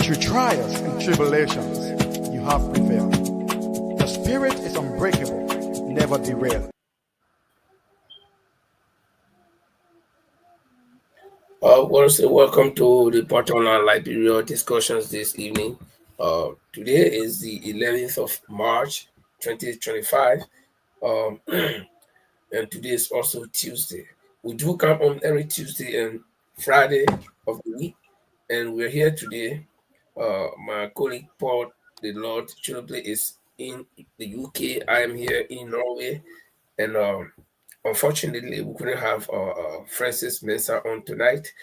Through trials and tribulations, you have prevailed. The spirit is unbreakable, never derailed. Welcome to the Bottom Line Liberia discussions this evening. Today is the 11th of March, 2025, and today is also Tuesday. We do come on every Tuesday and Friday of the week, and we're here today. My colleague Paul, the Lord Chairperson, is in the UK. I am here in Norway, and unfortunately, we couldn't have Francis Mensah on tonight.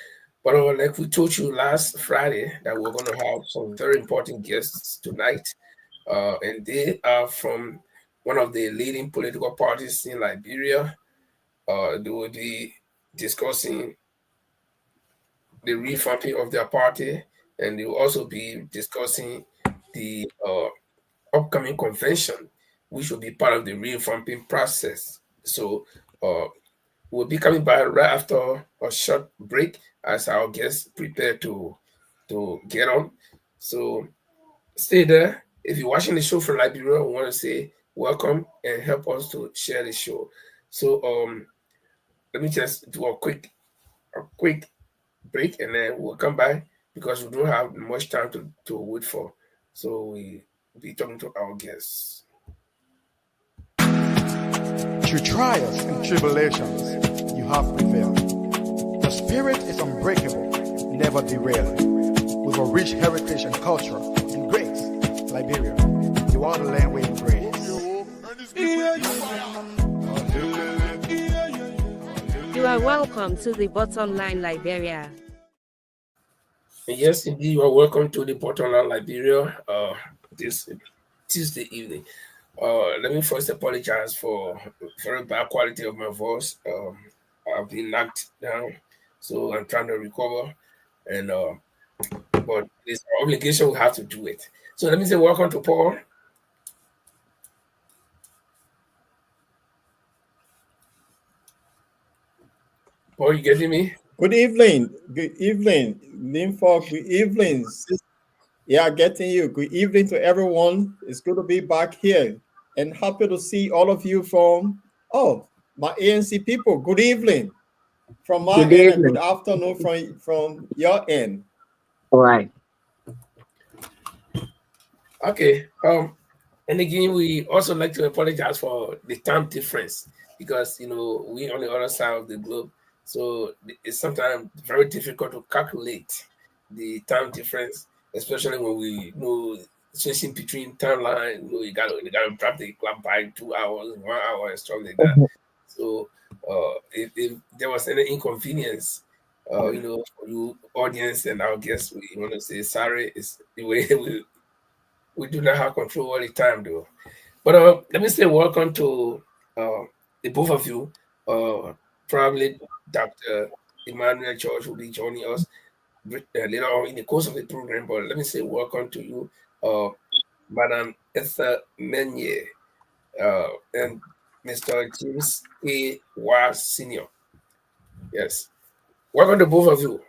But like we told you last Friday, that we're going to have some very important guests tonight, and they are from one of the leading political parties in Liberia. They will be discussing the revamping of their party, and they will also be discussing the upcoming convention, which will be part of the revamping process. So we'll be coming back right after a short break as our guests prepare to get on. So stay there. If you're watching the show from Liberia, we want to say welcome and help us to share the show. So let me just do a quick break and then we'll come back because we don't have much time to wait for. So we'll be talking to our guests. Through trials and tribulations, you have prevailed. The spirit is unbreakable, never derailed. With a rich heritage and culture and grace, Liberia, you are the land we embrace. You are welcome to the Bottom Line Liberia. Yes, indeed, you are welcome to the Bottom Line Liberia this Tuesday evening. Let me first apologize for very bad quality of my voice. I've been knocked down, so I'm trying to recover. And but it's our obligation; we have to do it. So let me say welcome to Paul. Paul, you getting me? Good evening. Good evening, Linfolk. Good evening. Yeah, getting you. Good evening to everyone. It's good to be back here and happy to see all of you from my ANC people. Good evening from my end and good afternoon from your end. All right. Okay. And again, we also like to apologize for the time difference because we on the other side of the globe, so it's sometimes very difficult to calculate the time difference, especially when we switching between timeline. You gotta drop the clock by 2 hours, 1 hour, and stuff like that. So if there was any inconvenience, for you audience and our guests, we want to say sorry. It's the way we do not have control all the time, though. But let me say welcome to the both of you. Probably Dr. Emmanuel George will be joining us later on in the course of the program. But let me say welcome to you, Madam Ethel Menyeah, and Mr. James A. Wise Sr. Yes. Welcome to both of you.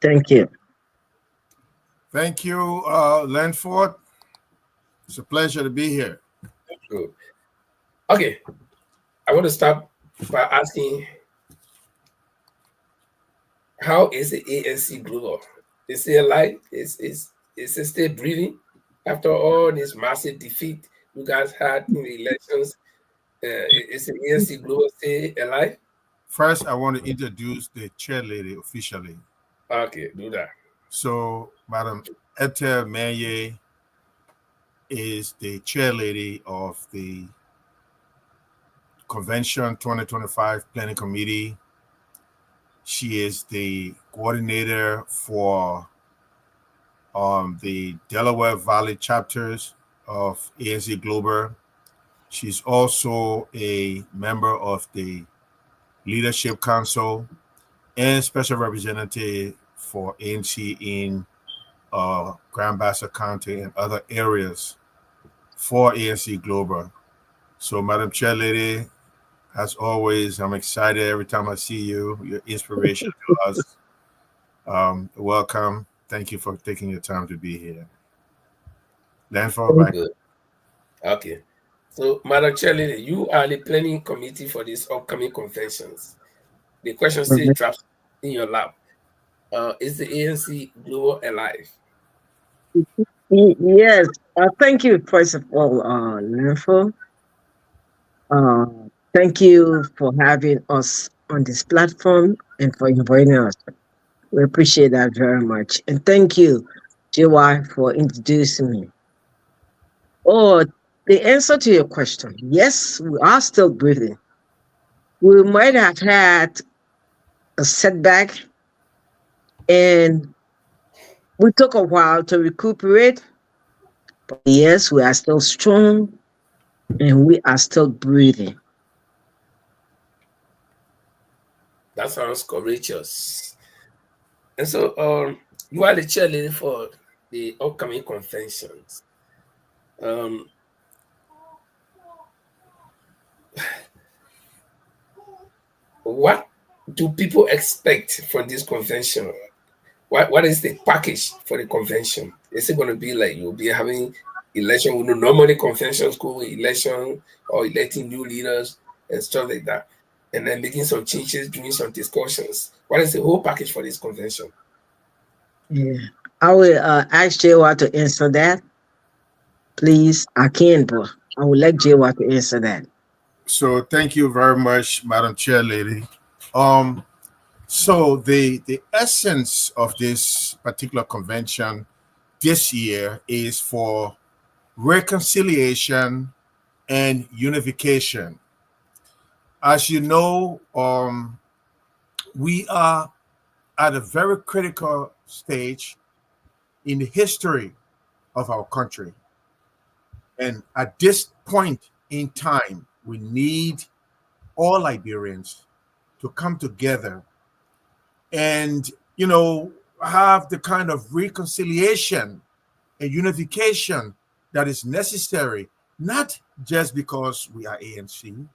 Thank you. Thank you, Lanford. It's a pleasure to be here. Good. Okay. I want to start by asking, how is the ANC Global? Is it alive? Is it still breathing after all this massive defeat you guys had in the elections? Is the ANC Global still alive? First, I want to introduce the chair lady officially. Okay, do that. So, Madam Ethel Menyeah is the chair lady of the Convention 2025 Planning Committee. She is the coordinator for the Delaware Valley chapters of ANC Global. She's also a member of the Leadership Council and Special Representative for ANC in Grand Bassa County and other areas for ANC Global. So, Madam Chair Lady, as always, I'm excited every time I see you. Your inspiration to us. Welcome. Thank you for taking your time to be here. Landfall, back. Good. Okay. So, Madam Chairlady, you are the planning committee for these upcoming conventions. The question still drops in your lap. Is the ANC Global alive? Yes. Thank you, first of all, Lenfo. Uh, Thank you for having us on this platform and for inviting us. We appreciate that very much. And thank you, JY, for introducing me. Oh, the answer to your question, yes, we are still breathing. We might have had a setback and we took a while to recuperate, but yes, we are still strong and we are still breathing. That sounds courageous. And so, you are the chairlady for the upcoming conventions. What do people expect from this convention? What is the package for the convention? Is it going to be like you'll be having election? We know normally conventions go with election or electing new leaders and stuff like that, and then making some changes, doing some discussions. What is the whole package for this convention? Yeah. I will ask JY to answer that. Please, I can, but I would like JY to answer that. So thank you very much, Madam Chair Lady. So the essence of this particular convention this year is for reconciliation and unification. As you know, we are at a very critical stage in the history of our country. And at this point in time, we need all Liberians to come together and, have the kind of reconciliation and unification that is necessary, not just because we are ANC,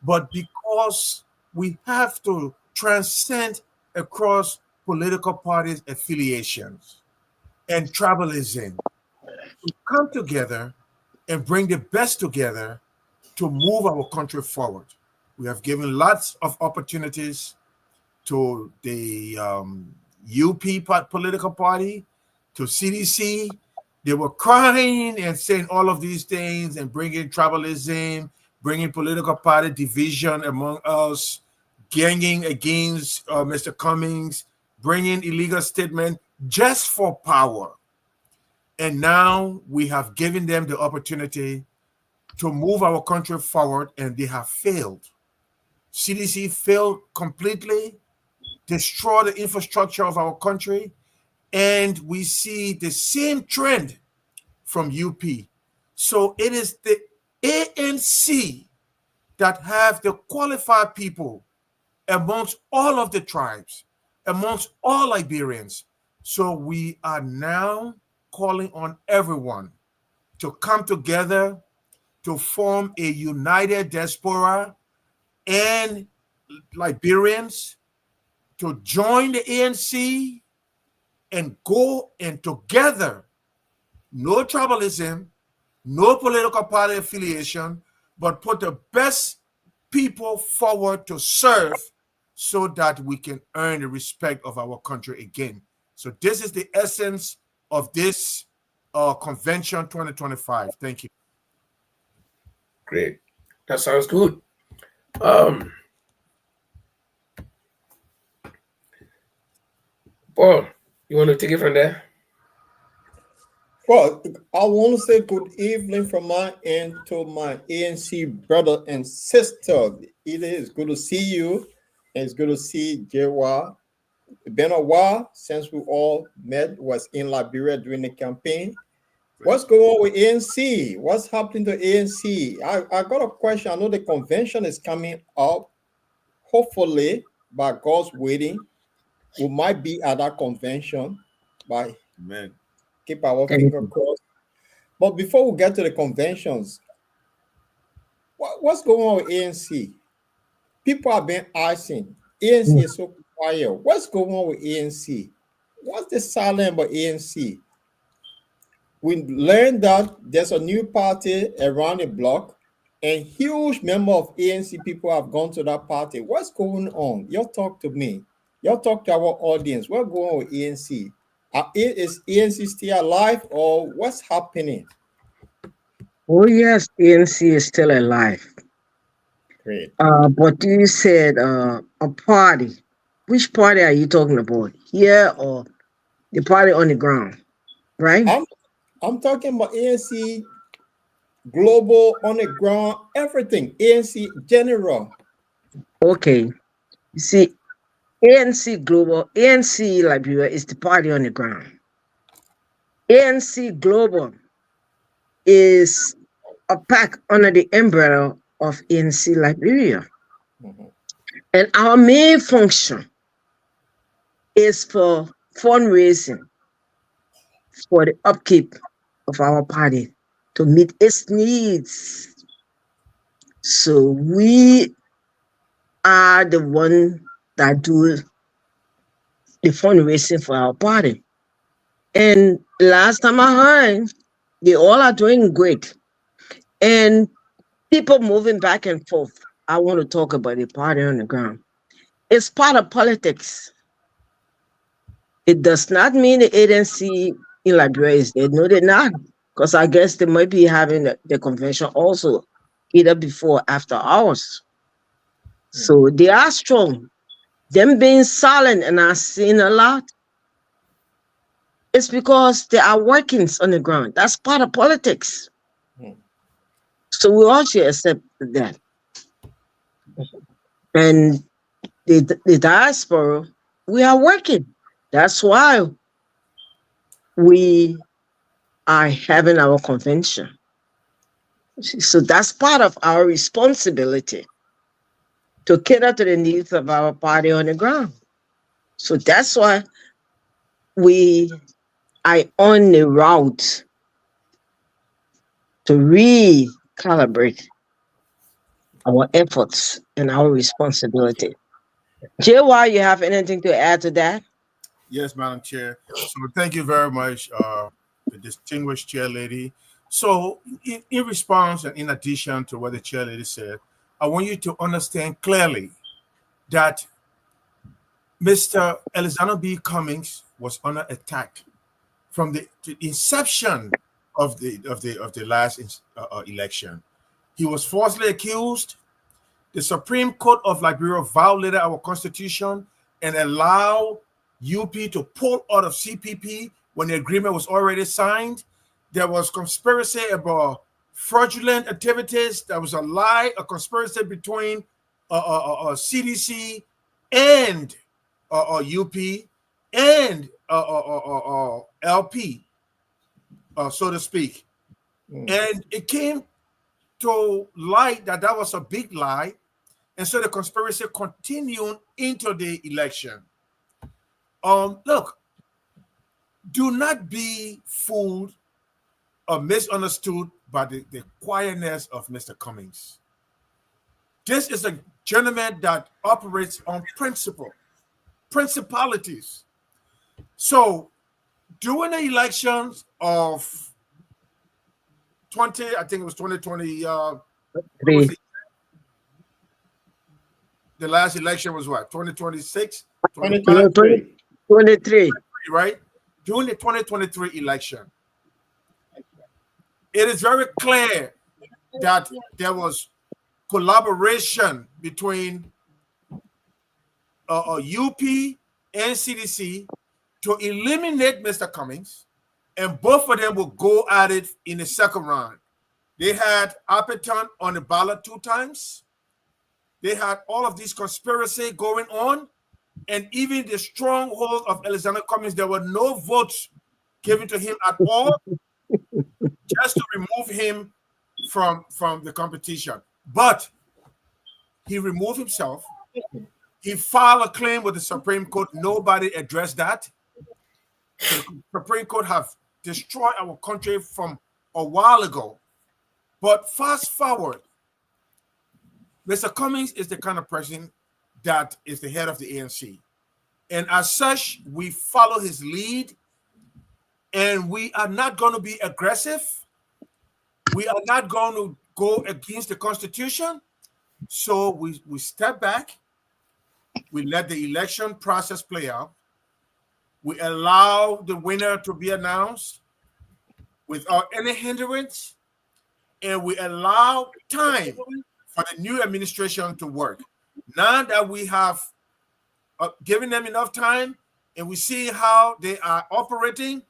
but because we have to transcend across political parties affiliations and tribalism to come together and bring the best together to move our country forward. We have given lots of opportunities to the UP political party, to CDC. They were crying and saying all of these things and bringing tribalism, bringing political party division among us, ganging against Mr. Cummings, bringing illegal statement just for power. And now we have given them the opportunity to move our country forward, and they have failed. CDC failed completely, destroyed the infrastructure of our country, and we see the same trend from UP. So it is the ANC that have the qualified people amongst all of the tribes, amongst all Liberians. So we are now calling on everyone to come together to form a united diaspora and Liberians to join the ANC and go and together, no tribalism, no political party affiliation, but put the best people forward to serve so that we can earn the respect of our country again. So this is the essence of this convention 2025. Thank you. Great. That sounds good. Paul, you want to take it from there? Well, I want to say good evening from my end to my ANC brother and sister. It is good to see you, and it's good to see JY. It's been a while since we all met, was in Liberia during the campaign. What's going on with ANC? What's happening to ANC? I got a question. I know the convention is coming up. Hopefully, by God's willing, we might be at that convention. By Amen. Keep our finger crossed. But before we get to the conventions, what's going on with ANC? People have been asking. ANC is so quiet. What's going on with ANC? what's the silence about ANC? We learned that there's a new party around the block, and huge number of ANC people have gone to that party. What's going on? You talk to me. You talk to our audience. What's going on with ANC? Is ANC still alive, or what's happening? Oh yes, ANC is still alive. Great. But you said a party. Which party are you talking about? Here or the party on the ground? Right? I'm talking about ANC Global, on the ground, everything. ANC General. Okay. You see, ANC Global, ANC Liberia is the party on the ground. ANC Global is a pack under the umbrella of ANC Liberia. Mhm. And our main function is for fundraising for the upkeep of our party to meet its needs. So we are the one that do the fundraising for our party. And last time I heard, they all are doing great. And people moving back and forth. I want to talk about the party on the ground. It's part of politics. It does not mean the ANC in Liberia is dead. No, they're not. Because I guess they might be having the convention also, either before or after hours. So they are strong. Them being silent and not saying a lot, it's because there are workings on the ground. That's part of politics. So we all should accept that. And the diaspora, we are working. That's why we are having our convention. So that's part of our responsibility to cater to the needs of our party on the ground. So that's why we are on the route to recalibrate our efforts and our responsibility. JY, you have anything to add to that? Yes, Madam Chair. So thank you very much, the distinguished chair lady. So in response and in addition to what the chair lady said, I want you to understand clearly that Mr. Alexander B. Cummings was under attack from the inception of the last election. He was falsely accused. The Supreme Court of Liberia violated our constitution and allowed UP to pull out of CPP when the agreement was already signed. There was conspiracy about fraudulent activities. There was a lie, a conspiracy between CDC and UP and LP, so to speak. And it came to light that that was a big lie. And so the conspiracy continued into the election. Look, do not be fooled or misunderstood by the quietness of Mr. Cummings. This is a gentleman that operates on principalities. So during the elections of 2020, the last election was what, 2026? 23. Right? During the 2023 election, it is very clear that there was collaboration between UP and CDC to eliminate Mr. Cummings, and both of them will go at it in the second round. They had Appeton on the ballot 2 times. They had all of these conspiracy going on, and even the stronghold of Alexander Cummings, there were no votes given to him at all, just to remove him from the competition. But he removed himself. He filed a claim with the Supreme Court. Nobody addressed that. The Supreme Court have destroyed our country from a while ago. But fast forward, Mr. Cummings is the kind of person that is the head of the ANC. And as such, we follow his lead, and we are not going to be aggressive. We are not going to go against the Constitution. So we step back. We let the election process play out. We allow the winner to be announced without any hindrance, and we allow time for the new administration to work. Now that we have given them enough time and we see how they are operating,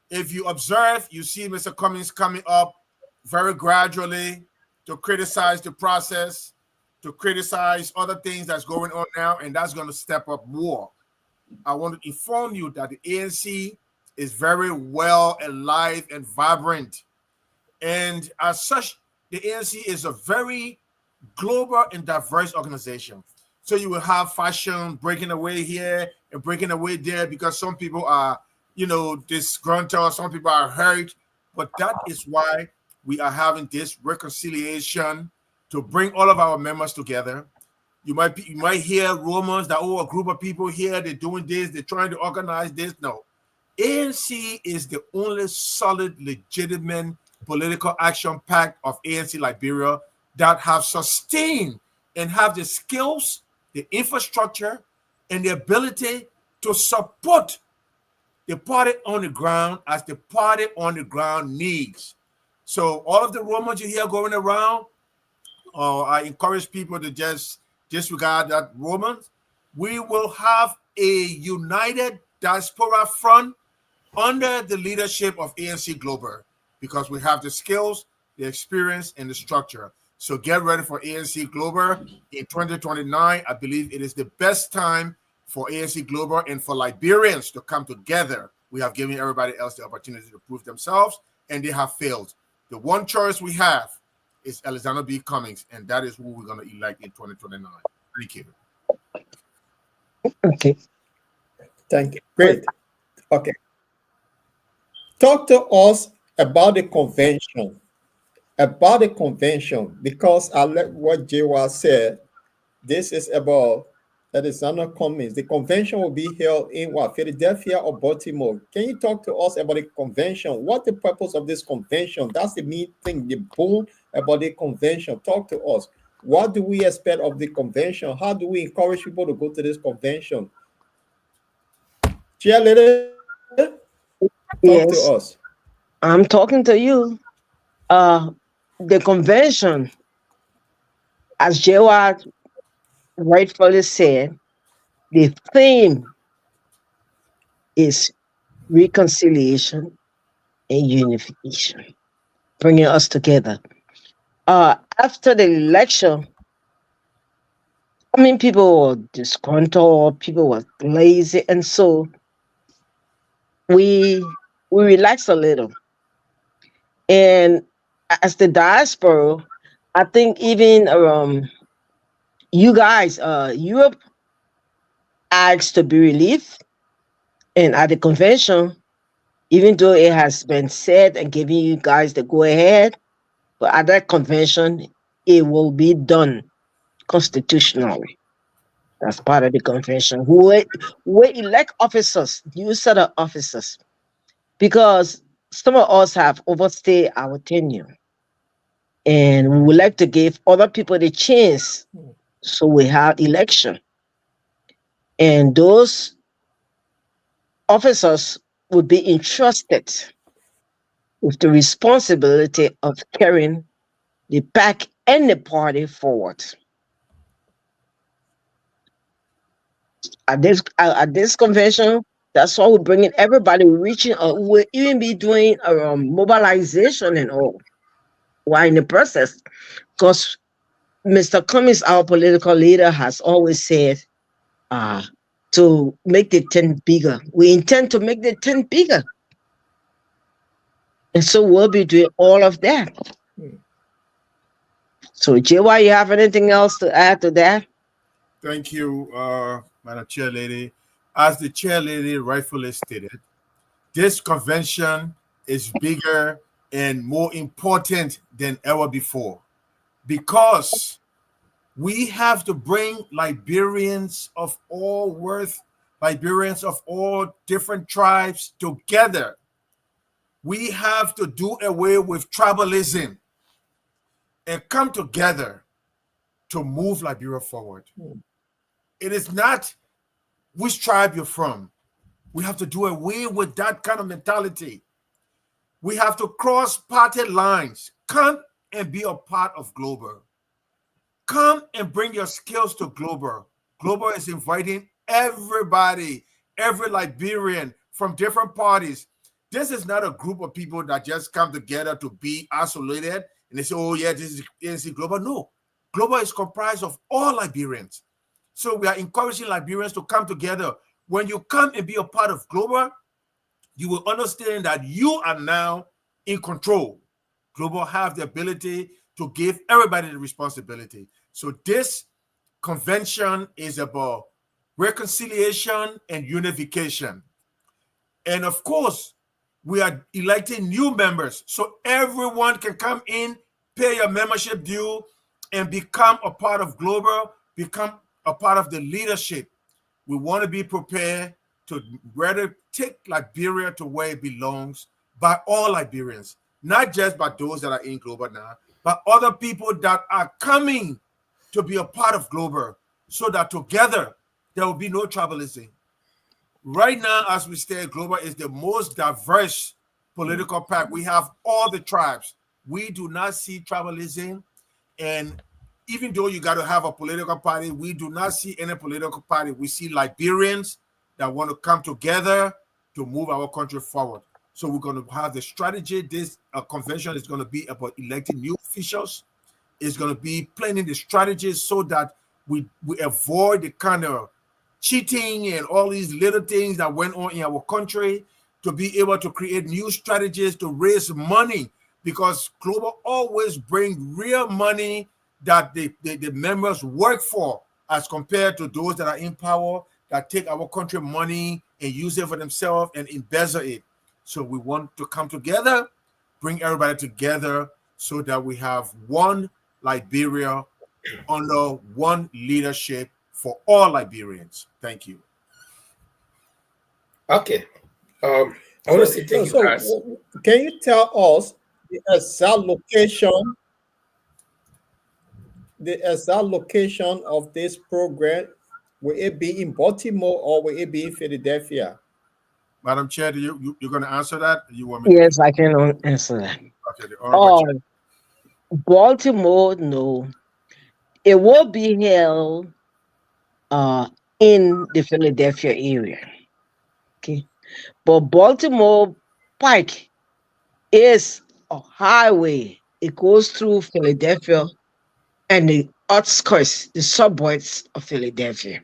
if you observe, you see Mr. Cummings coming up very gradually to criticize the process, to criticize other things that's going on now, and that's going to step up more. I want to inform you that the ANC is very well alive and vibrant. And as such, the ANC is a very global and diverse organization. So you will have fashion breaking away here and breaking away there because some people are, disgruntled, some people are hurt. But that is why we are having this reconciliation to bring all of our members together. You might hear rumors that, a group of people here, they're doing this, they're trying to organize this. No. ANC is the only solid, legitimate political action pact of ANC Liberia that have sustained and have the skills, the infrastructure, and the ability to support the party on the ground as the party on the ground needs. So all of the rumors you hear going around, I encourage people to just disregard that rumors. We will have a united diaspora front under the leadership of ANC Global because we have the skills, the experience, and the structure. So get ready for ANC Global in 2029. I believe it is the best time for ANC Global and for Liberians to come together. We have given everybody else the opportunity to prove themselves, and they have failed. The one choice we have is Alexander B. Cummings, and that is who we're going to elect in 2029. Thank you. Okay. Thank you. Great. Okay. Talk to us about the convention. Because I like what Jewa said. This is about Alexander Cummings. The convention will be held in Philadelphia or Baltimore. Can you talk to us about the convention? What the purpose of this convention? That's the main thing, the bone about the convention. Talk to us. What do we expect of the convention? How do we encourage people to go to this convention? Chairlady, talk to us. I'm talking to you. The convention, as Jewad rightfully said, the theme is reconciliation and unification, bringing us together. After the election, people were disgruntled, people were lazy, and so we relaxed a little. And as the diaspora, I think even you guys, Europe asked to be relieved, and at the convention, even though it has been said and given you guys the go ahead, but at that convention, it will be done constitutionally. That's part of the convention. We elect officers, new set of officers, because some of us have overstayed our tenure. And we would like to give other people the chance. So we have election. And those officers would be entrusted with the responsibility of carrying the pack and the party forward. At this convention, that's why we're bringing everybody, reaching. We'll even be doing mobilization and all while in the process, because Mr. Cummings, our political leader, has always said to make the tent bigger. We intend to make the tent bigger. And so we'll be doing all of that. So, JY, you have anything else to add to that? Thank you, Madam Chair Lady. As the Chair Lady rightfully stated, this convention is bigger and more important than ever before because we have to bring Liberians of all worth Liberians of all different tribes together. We have to do away with tribalism and come together to move Liberia forward. It is not which tribe you're from. We have to do away with that kind of mentality. We have to cross party lines. Come and be a part of Global. Come and bring your skills to Global. Global is inviting everybody, every Liberian from different parties. This is not a group of people that just come together to be isolated and they say, oh yeah, this is ANC Global. No, Global is comprised of all Liberians. So we are encouraging Liberians to come together. When you come and be a part of Global, you will understand that you are now in control. Global have the ability to give everybody the responsibility. So this convention is about reconciliation and unification. And of course, we are electing new members so everyone can come in, pay your membership due, and become a part of Global, become a part of the leadership. We want to be prepared to rather take Liberia to where it belongs by all Liberians, not just by those that are in Global now, but other people that are coming to be a part of Global, so that together there will be no tribalism. Right now, as we stay, Global is the most diverse political pack. We have all the tribes. We do not see tribalism, and even though you got to have a political party, we do not see any political party. We see Liberians that want to come together to move our country forward. So we're going to have the strategy. This convention is going to be about electing new officials. It's going to be planning the strategies so that we avoid the kind of cheating and all these little things that went on in our country, to be able to create new strategies to raise money, because Global always bring real money that the members work for, as compared to those that are in power that take our country money and use it for themselves and embezzle it. So we want to come together, bring everybody together so that we have one Liberia under one leadership for all Liberians. Thank you. Okay. I want to say thank you, guys. Can you tell us the exact location of this program? Will it be in Baltimore or will it be in Philadelphia? Madam Chair, you're going to answer that? You want me? Yes, I can answer that. Okay. All right. Baltimore, no. It will be held in the Philadelphia area. Okay. But Baltimore Pike is a highway. It goes through Philadelphia and the outskirts, the suburbs of Philadelphia.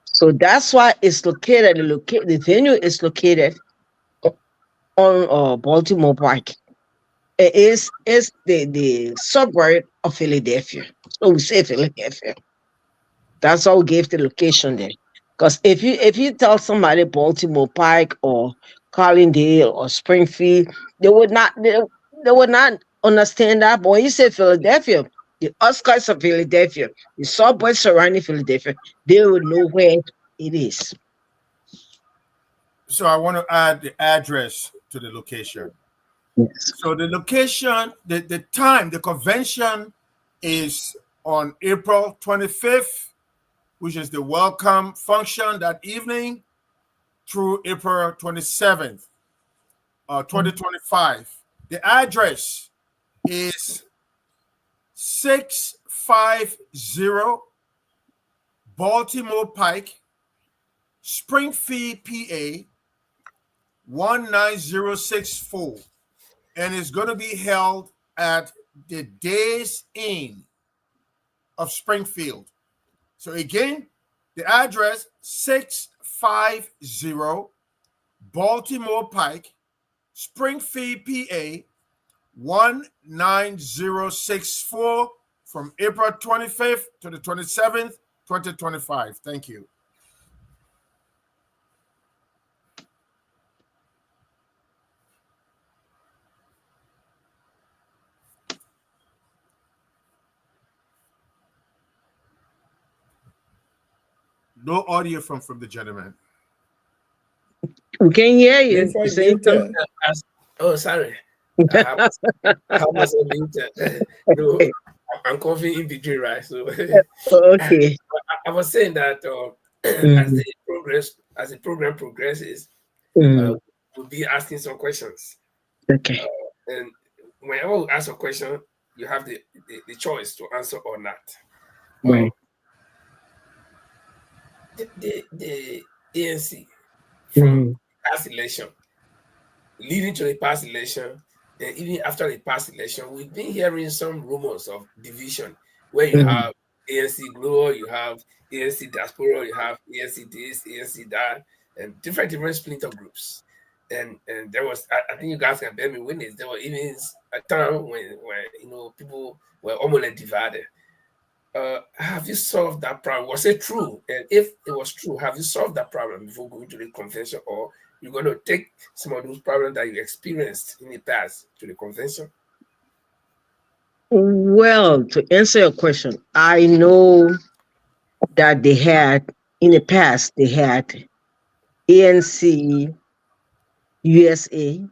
So that's why it's located. The venue is located on Baltimore Pike. It is the suburb of Philadelphia. So we say Philadelphia. That's how we gave the location there. Because if you tell somebody Baltimore Pike or Collindale or Springfield, they would not understand that. But when you say Philadelphia, the outskirts of Philadelphia, the suburbs surrounding Philadelphia, they would know where it is. So I want to add the address to the location. Yes. So the location, the time, the convention is on April 25th, which is the welcome function that evening, through April 27th, 2025. The address is 650 Baltimore Pike, Springfield, PA, 19064. And it's going to be held at the Days Inn of Springfield. So again, the address 650 Baltimore Pike, Springfield, PA, 19064, from April 25th to the 27th, 2025. Thank you. No audio from the gentleman. We can hear you. Linford, You you saying muted. Oh, sorry. I have myself muted. No, I'm confident in between, right? So okay. I was saying that as Mm, the program progresses, mm, we'll be asking some questions. okay. And whenever we ask a question, you have the choice to answer or not. Right. The ANC from Mm, past election, leading to the past election, and even after the past election, we've been hearing some rumors of division where you mm. have ANC Global, you have ANC Diaspora, you have ANC this, ANC that, and different splinter groups. And there was, I think you guys can bear me witness, there was even a time when people were almost like divided. Have you solved that problem? Was it true? And if it was true, have you solved that problem before going to the convention, or you're going to take some of those problems that you experienced in the past to the convention? Well, to answer your question, I know that they had in the past they had ANC USA,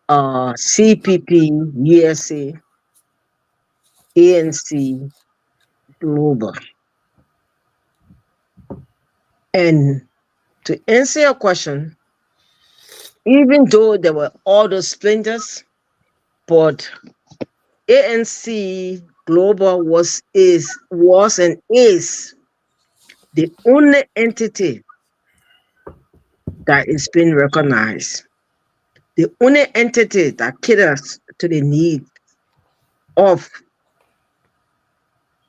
CPP USA, ANC Global. And to answer your question, even though there were all those splinters, but ANC Global was and is the only entity that is being recognized, the only entity that caters to the needs of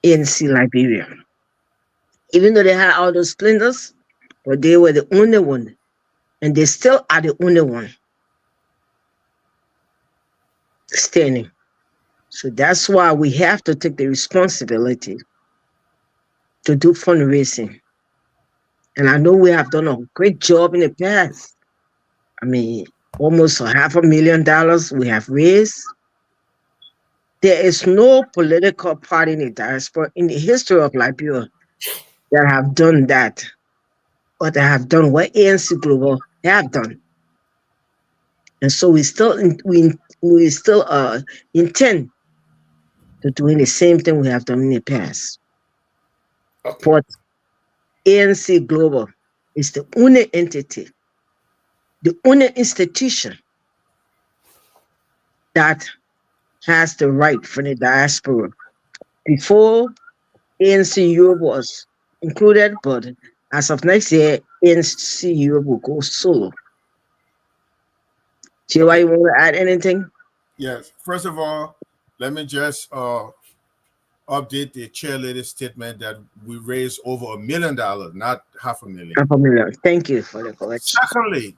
ANC Liberia. Even though they had all those splinters, but they were the only one, and they still are the only one standing. So that's why we have to take the responsibility to do fundraising. And I know we have done a great job in the past. I mean, almost $500,000 we have raised. There is no political party in the diaspora in the history of Liberia that have done that, or that have done what ANC Global have done. And so we still intend to doing the same thing we have done in the past. Okay. But ANC Global is the only entity, the only institution that has the right for the diaspora. Before, ANC Europe was included, but as of next year, ANC Europe will go solo. Do you want to add anything? Yes. First of all, let me just update the chair lady's statement that we raised over $1 million, not $500,000. $500,000. Thank you for the correction. Secondly,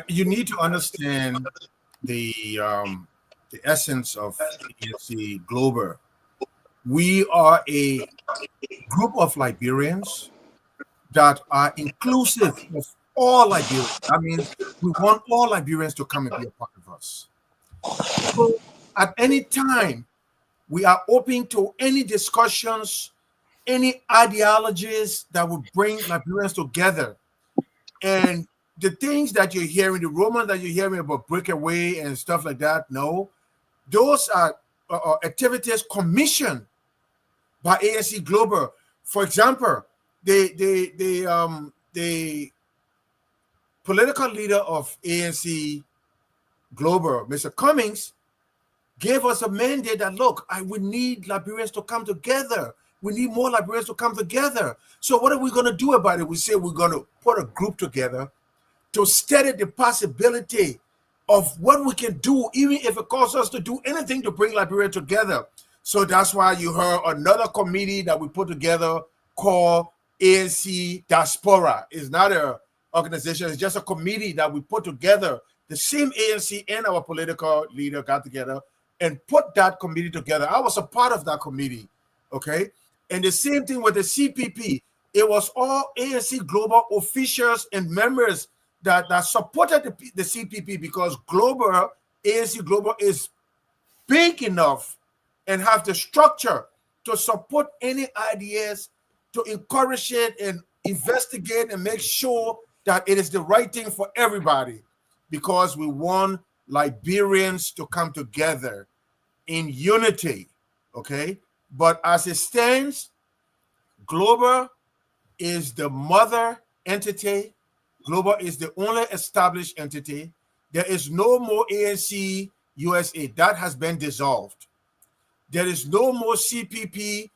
you need to understand the essence of ANC Global. We are a group of Liberians that are inclusive of all Liberians. That means we want all Liberians to come and be a part of us. So at any time, we are open to any discussions, any ideologies that would bring Liberians together. And the things that you're hearing, the rumors that you're hearing about breakaway and stuff like that, no, those are activities commissioned by ANC Global. For example, the political leader of ANC Global, Mr. Cummings, gave us a mandate that, look, we need Liberians to come together. We need more Liberians to come together. So what are we going to do about it? We say we're going to put a group together to study the possibility of what we can do, even if it costs us to do anything to bring Liberia together. So that's why you heard another committee that we put together called ANC Diaspora. It's not an organization, it's just a committee that we put together. The same ANC and our political leader got together and put that committee together. I was a part of that committee, okay? And the same thing with the CPP. It was all ANC Global officials and members that supported the CPP, because ANC Global is big enough and have the structure to support any ideas to encourage it and investigate and make sure that it is the right thing for everybody, because we want Liberians to come together in unity, okay? But as it stands, Global is the mother entity. Global is the only established entity. There is no more ANC USA. That has been dissolved. There is no more CPP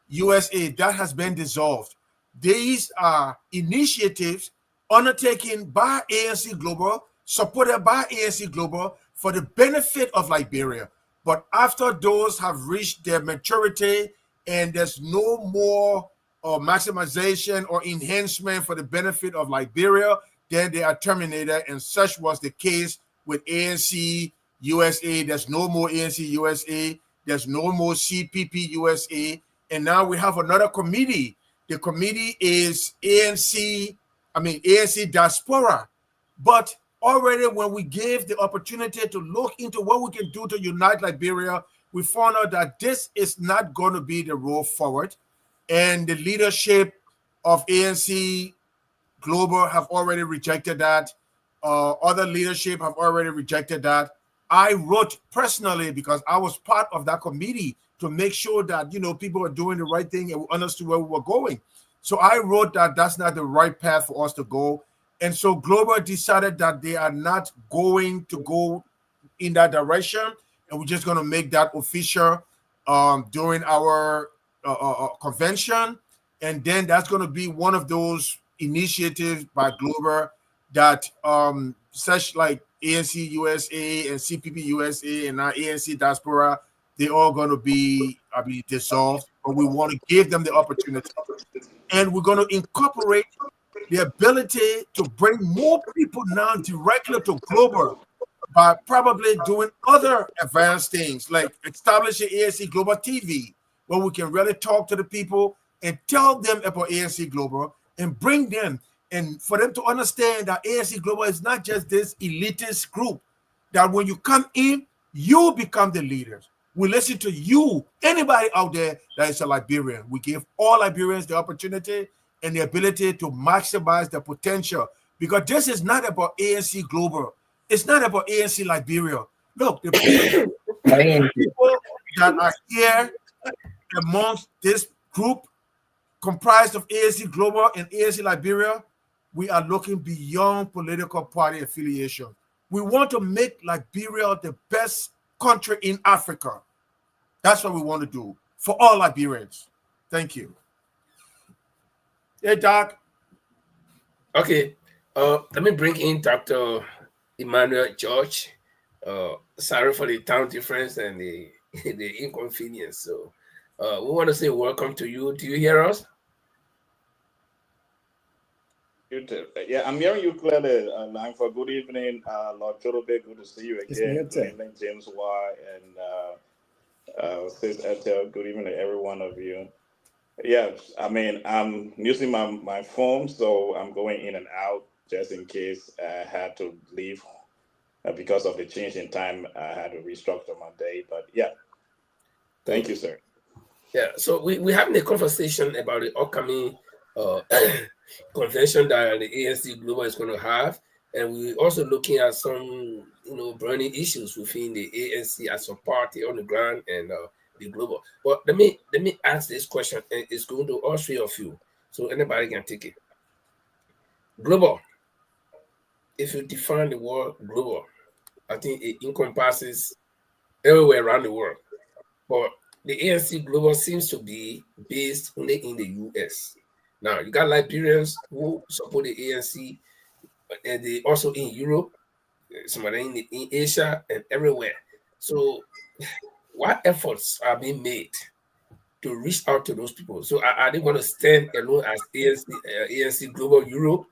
USA. That has been dissolved. These are initiatives undertaken by ANC Global, supported by ANC Global for the benefit of Liberia. But after those have reached their maturity and there's no more maximization or enhancement for the benefit of Liberia, then they are terminated, and such was the case with ANC USA. There's no more ANC USA. There's no more CPP USA. And now we have another committee. The committee is ANC Diaspora. But already when we gave the opportunity to look into what we can do to unite Liberia, we found out that this is not going to be the road forward. And the leadership of ANC Global have already rejected that. Other leadership have already rejected that. I wrote personally, because I was part of that committee, to make sure that, you know, people were doing the right thing and we understood where we were going. So I wrote that that's not the right path for us to go. And so Global decided that they are not going to go in that direction. And we're just going to make that official during our convention. And then that's going to be one of those initiatives by Global that such like ANC USA and CPP USA and now ANC Diaspora, they're all going to be dissolved. But we want to give them the opportunity. And we're going to incorporate the ability to bring more people now directly to Global by probably doing other advanced things like establishing ANC Global TV, where we can really talk to the people and tell them about ANC Global and bring them, and for them to understand that ANC Global is not just this elitist group, that when you come in, you become the leaders. We listen to you, anybody out there that is a Liberian. We give all Liberians the opportunity and the ability to maximize their potential, because this is not about ANC Global. It's not about ANC Liberia. Look, the people that are here amongst this group comprised of ANC Global and ANC Liberia, we are looking beyond political party affiliation. We want to make Liberia the best country in Africa. That's what we want to do for all Liberians. Thank you. Hey, Doc. Okay. Let me bring in Dr. Emmanuel George. Sorry for the time difference and the inconvenience. So we want to say welcome to you. Do you hear us? Yeah, I'm hearing you clearly, Langford. Good evening, Lord Chorobe. Good to see you again. Good evening, James Y. and Sis Ethel. Good evening to every one of you. Yeah, I mean, I'm using my phone, so I'm going in and out just in case I had to leave because of the change in time. I had to restructure my day, but yeah. Thank you, sir. Yeah, so we're having a conversation about the upcoming convention that the ANC Global is going to have, and we're also looking at some, burning issues within the ANC as a party on the ground and the Global. But let me ask this question, and it's going to all three of you, so anybody can take it. Global. If you define the word global, I think it encompasses everywhere around the world. But the ANC Global seems to be based only in the US. Now, you got Liberians who support the ANC, and they also in Europe, some of them in Asia, and everywhere. So, what efforts are being made to reach out to those people? So, are they going to stand alone as ANC Global Europe?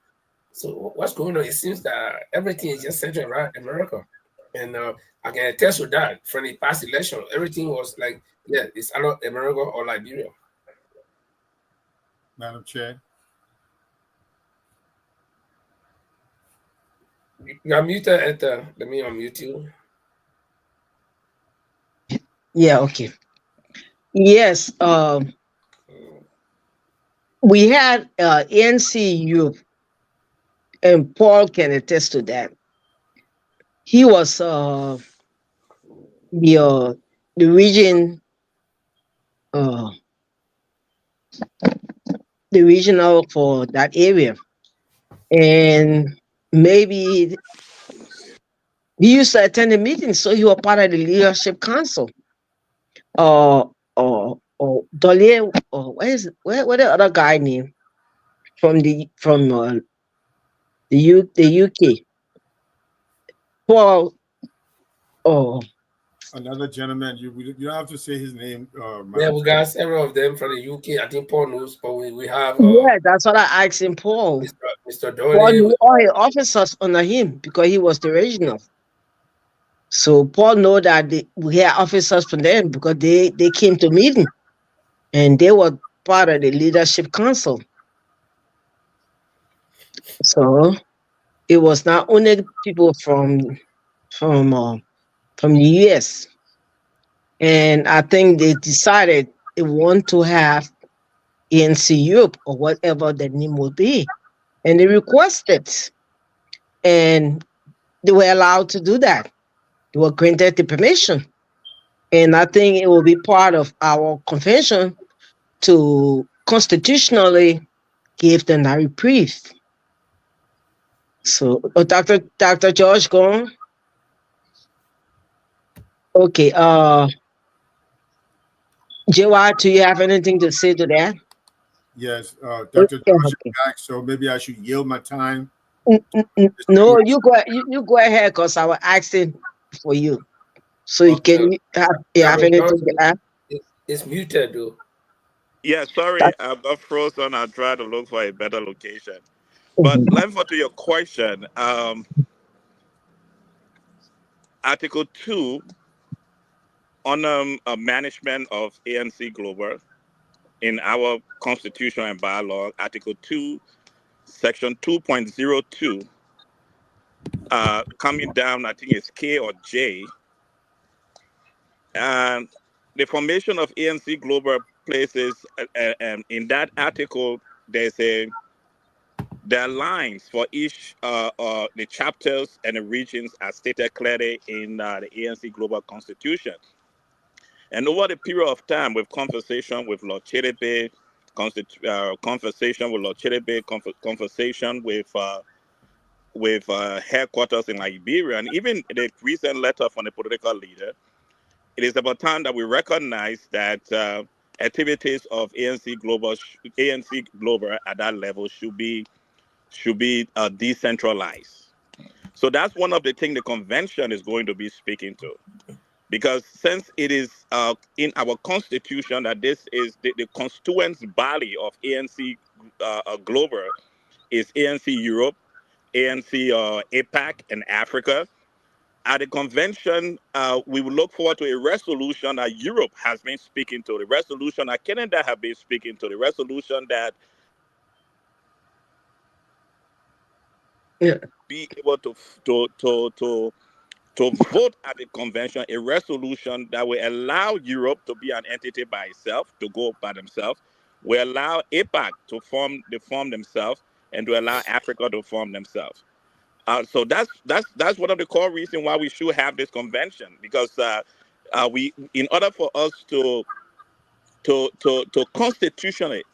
So, what's going on? It seems that everything is just centered around America. And I can attest to that. From the past election, everything was like, yeah, it's either America or Liberia. Madam Chair. You are muted at let me unmute you. Yeah, okay. Yes. we had ANC youth, and Paul can attest to that. He was the region the regional for that area, and maybe he used to attend the meetings, so he was part of the leadership council. Or Dolly, or where the other guy name from the UK? Paul. Oh, Another gentleman, you don't have to say his name. Yeah, we got several of them from the UK. I think Paul knows, but we have yeah, that's what I asked him, Paul. Mr. Paul Dolly. knew all the officers under him because he was the regional. So Paul know that we had officers from them because they came to meeting, and they were part of the leadership council. So it was not only people from the US, and I think they decided they want to have ANC Europe or whatever the name would be, and they requested, and they were allowed to do that. They were granted the permission, and I think it will be part of our convention to constitutionally give them a reprieve. So, Dr. George, go on. Okay, JY, do you have anything to say to that? Yes, Dr. Yeah, George okay. is back, so maybe I should yield my time. No, you go ahead, because I was asking for you. So you can have anything to add? It's muted though. Yeah, sorry, I'm not frozen. I'll try to look for a better location. But let me go to your question. Article 2 on management of ANC Global in our constitution and bylaw, Article 2, Section 2.02, coming down, I think it's K or J. And the formation of ANC Global places, in that article, there are lines for each the chapters and the regions as stated clearly in the ANC Global Constitution. And over the period of time, with conversation with Lord Chiribe, conversation with Lord Chiribe, conversation with headquarters in Liberia, and even the recent letter from the political leader, it is about time that we recognize that activities of ANC Global at that level should be decentralized. So that's one of the things the convention is going to be speaking to, because since it is in our constitution that this is the constituent body of ANC Global is ANC Europe, ANC APAC, and Africa. At the convention, we will look forward to a resolution that Europe has been speaking to, the resolution that Canada have been speaking to, the resolution that be able to vote at the convention, a resolution that will allow Europe to be an entity by itself, to go by themselves, will allow APAC to form themselves, and to allow Africa to form themselves. So that's one of the core reasons why we should have this convention, because we, in order for us to constitutionally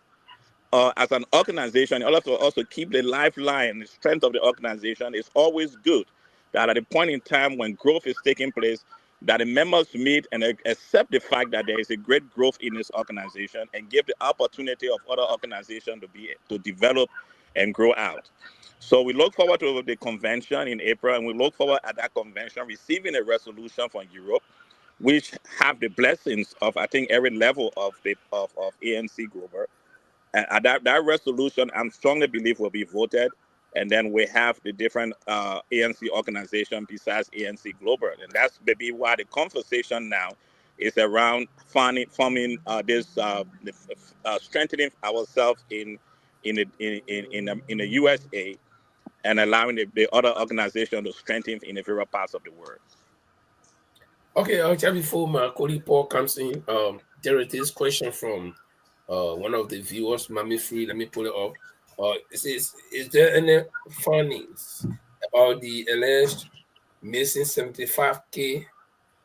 as an organization, in order for us to keep the lifeline, the strength of the organization, it's always good that at the point in time when growth is taking place, that the members meet and accept the fact that there is a great growth in this organization, and give the opportunity of other organizations to develop and grow out. So we look forward to the convention in April, and we look forward at that convention receiving a resolution from Europe, which have the blessings of, I think, every level of ANC Global. And that resolution, I strongly believe, will be voted. And then we have the different ANC organizations besides ANC Global. And that's maybe why the conversation now is around forming this strengthening ourselves in the USA, and allowing the other organization to strengthen in the various parts of the world. Okay, just before my colleague Paul comes in, there is this question from one of the viewers, Mami Free, let me pull it up. It says, is there any findings about the alleged missing 75K,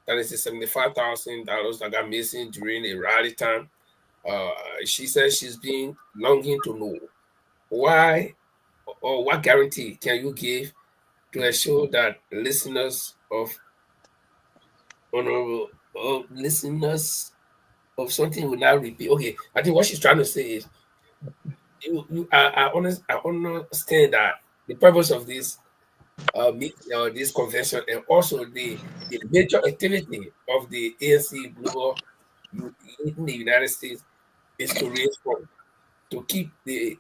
that is the $75,000 that got missing during a rally time? She says she's been longing to know why, or what guarantee can you give to ensure that listeners of honorable listeners of something will not repeat. Okay, I think what she's trying to say is, I understand that the purpose of this this convention, and also the major activity of the ANC Global in the United States, is to raise funds to keep the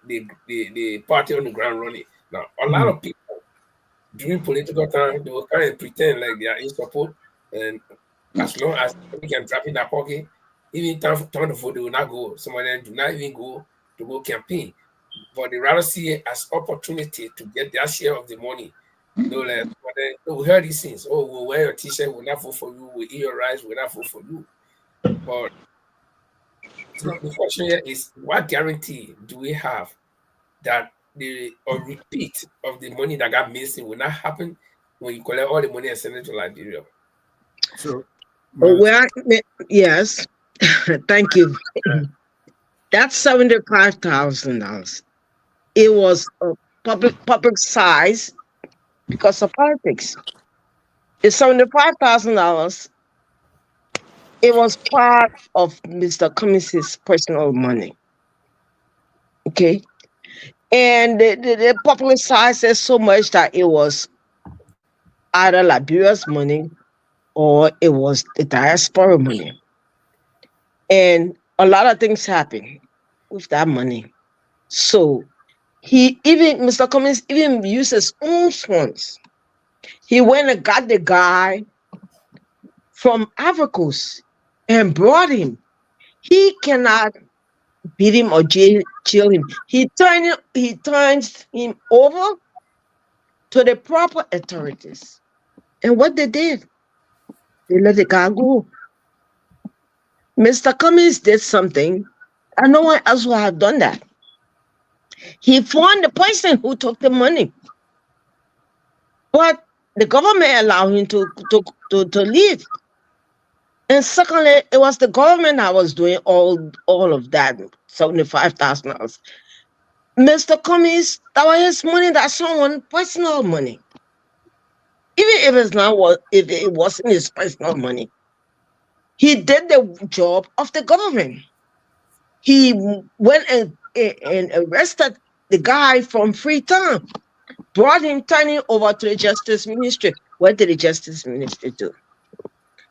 party on the ground running. Now, a lot of people during political time, they will kind of pretend like they are in support, and as long as we can drop in their pocket, even time to vote, they will not go. Some of them do not even go to go campaign, but they rather see it as opportunity to get their share of the money. You know, like, we heard these things. Oh, we'll wear your t-shirt, we'll not vote for you. We'll eat your rice, we'll not vote for you. But the question here is, what guarantee do we have that the repeat of the money that got missing will not happen when you collect all the money and send it to Liberia? So, Well, yes, thank you. That's $75,000. It was a public size because of politics. It's $75,000. It was part of Mr. Cummings' personal money. Okay. And the publicized it so much that it was either Liberia's money or it was the diaspora money. And a lot of things happened with that money. So Mr. Cummings even used his own funds. He went and got the guy from Africa and brought him. He cannot beat him or jail him. He turns him over to the proper authorities. And what they did, they let the guy go. Mr. Cummings did something, and no one else would have done that. He found the person who took the money, but the government allowed him to leave. And secondly, it was the government that was doing all of that, $75,000. Mr. Cummings, that was his money, that's someone's personal money. Even if it wasn't his personal money, he did the job of the government. He went and arrested the guy from Freetown, brought him, turned him over to the Justice Ministry. What did the Justice Ministry do?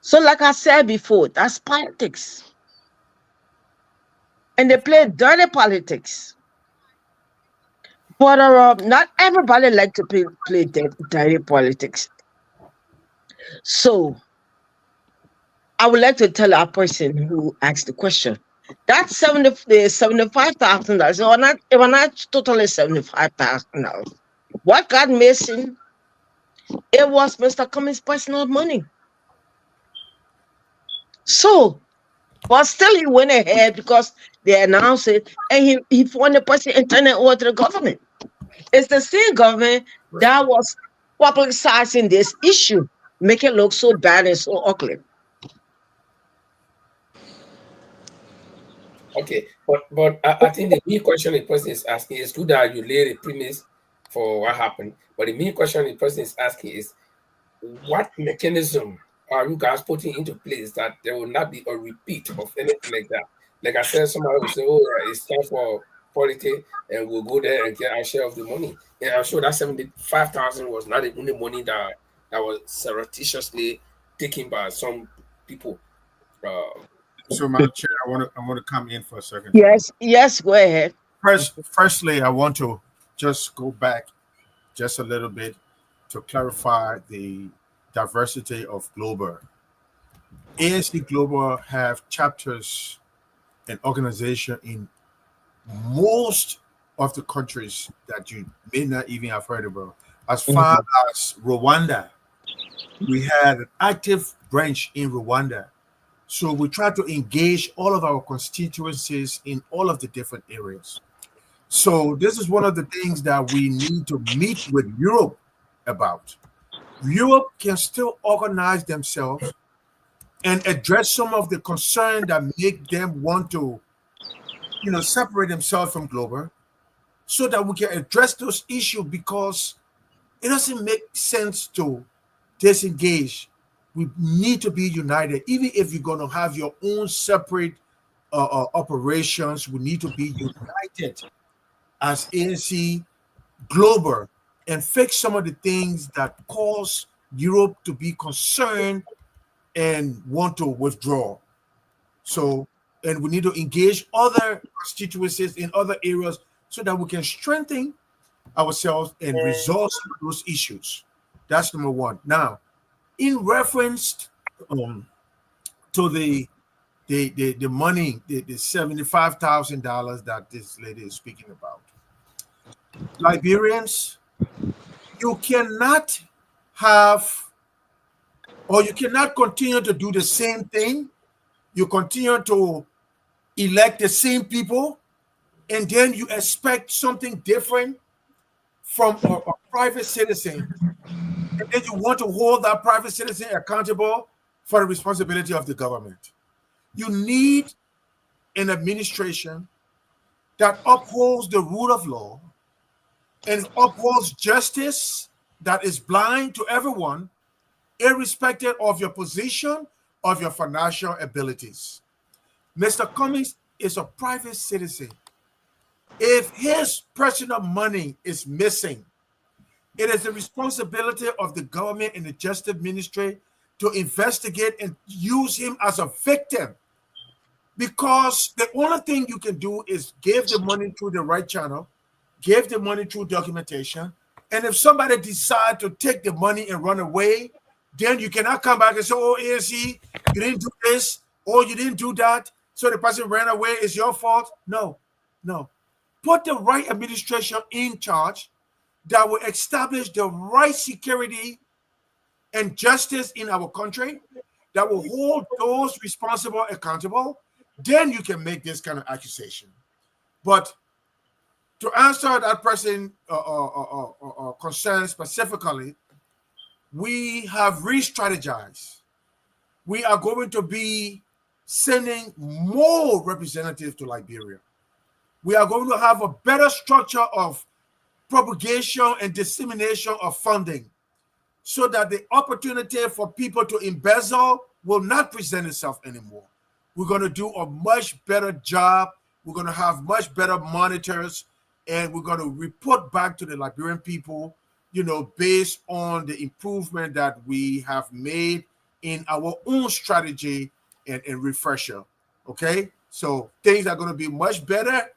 So, like I said before, that's politics. And they play dirty politics. But not everybody like to play dirty politics. So, I would like to tell our person who asked the question, that's $75,000. It was not totally $75,000. What got missing? It was Mr. Cummings' personal money. So, but still he went ahead because they announced it, and he found the person and turned it over to the government. It's the same government that was publicizing this issue, making it look so bad and so ugly. Okay, but I think the main question the person is asking is good that you lay the premise for what happened, but the main question the person is asking is, what mechanism are you guys putting into place that there will not be a repeat of anything like that? Like I said, somebody will say, "Oh, it's time for politics, and we'll go there and get our share of the money." And I'm sure that $75,000 was not the only money that was surreptitiously taken by some people. So, Madam Chair, I want to come in for a second. Yes, go ahead. Firstly, I want to just go back just a little bit to clarify the diversity of Global. ANC Global have chapters and organization in most of the countries that you may not even have heard about. As far as Rwanda, we had an active branch in Rwanda. So we try to engage all of our constituencies in all of the different areas. So this is one of the things that we need to meet with Europe about. Europe can still organize themselves and address some of the concerns that make them want to, separate themselves from Global, so that we can address those issues, because it doesn't make sense to disengage. We need to be united. Even if you're going to have your own separate operations, we need to be united as ANC Global and fix some of the things that cause Europe to be concerned and want to withdraw. So, and we need to engage other constituencies in other areas so that we can strengthen ourselves and resolve some of those issues. That's number one. Now, in reference to the money, the $75,000 that this lady is speaking about, Liberians, you cannot continue to do the same thing. You continue to elect the same people, and then you expect something different from a private citizen, and then you want to hold that private citizen accountable for the responsibility of the government. You need an administration that upholds the rule of law and upholds justice, that is blind to everyone, irrespective of your position, of your financial abilities. Mr. Cummings is a private citizen. If his personal money is missing, it is the responsibility of the government and the justice ministry to investigate and use him as a victim, because the only thing you can do is give the money through the right channel, give the money through documentation, and if somebody decides to take the money and run away, then you cannot come back and say, oh, ANC, you didn't do this, or you didn't do that, so the person ran away, it's your fault. No. Put the right administration in charge that will establish the right security and justice in our country, that will hold those responsible accountable. Then you can make this kind of accusation. But to answer that person concern specifically, we have re-strategized. We are going to be sending more representatives to Liberia. We are going to have a better structure of propagation and dissemination of funding, so that the opportunity for people to embezzle will not present itself anymore. We're going to do a much better job. We're going to have much better monitors, and we're going to report back to the Liberian people, based on the improvement that we have made in our own strategy and refresher. Okay? So things are going to be much better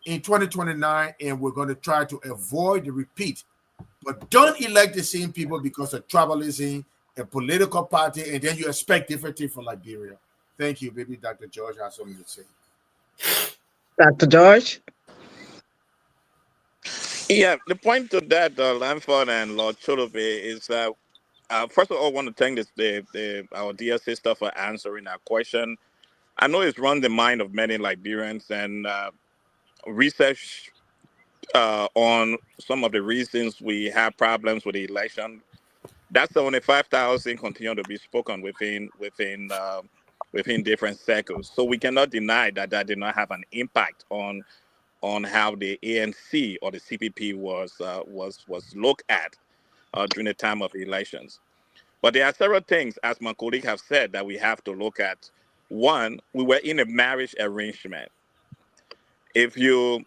in 2029, and we're going to try to avoid the repeat. But don't elect the same people because of tribalism and political party, and then you expect different things from Liberia. Thank you. Maybe Dr. George has something to say. Dr. George? Yeah, the point to that, Lamford and Lord Cholobe, is that first of all, I want to thank our dear sister for answering our question. I know it's run the mind of many Liberians, and research on some of the reasons we have problems with the election. That 75,000 continue to be spoken within different circles. So we cannot deny that did not have an impact on how the ANC or the CPP was looked at during the time of the elections. But there are several things, as my colleague have said, that we have to look at. One, we were in a marriage arrangement. If you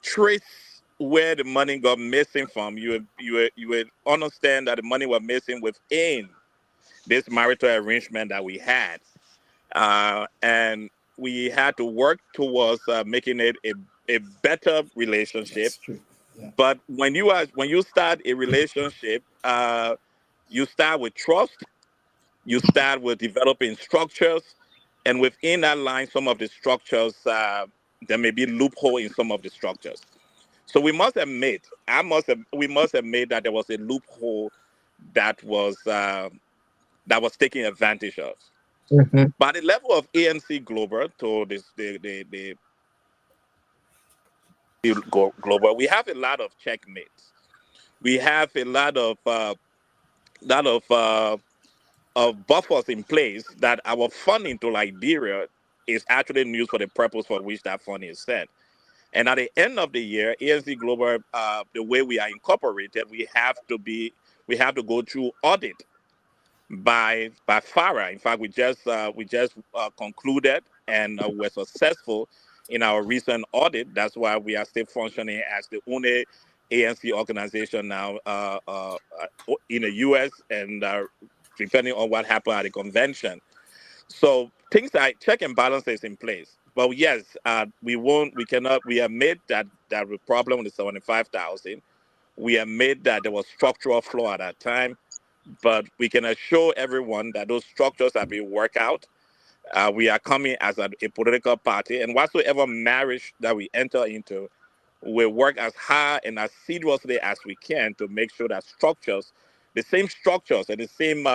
trace where the money got missing from, you would understand that the money was missing within this marital arrangement that we had, and we had to work towards making it a better relationship. Yeah. But when you start a relationship, you start with trust, you start with developing structures, and within that line, some of the structures, there may be loophole in some of the structures. So we must admit that there was a loophole that was that was taken advantage of. By the level of ANC Global to the Global, we have a lot of checkmates. We have a lot of buffers in place that our funding to Liberia is actually used for the purpose for which that funding is set. And at the end of the year, ANC Global, the way we are incorporated, we have to go through audit by FARA. In fact, we just concluded and were successful in our recent audit. That's why we are still functioning as the only ANC organization now in the U.S. and depending on what happened at the convention. So things like check and balances in place. But yes, we have made that problem with the 75,000. We have made that there was structural flaw at that time. But we can assure everyone that those structures are being worked out. We are coming as a political party, and whatsoever marriage that we enter into, we work as hard and as seriously as we can to make sure that structures, the same structures and the same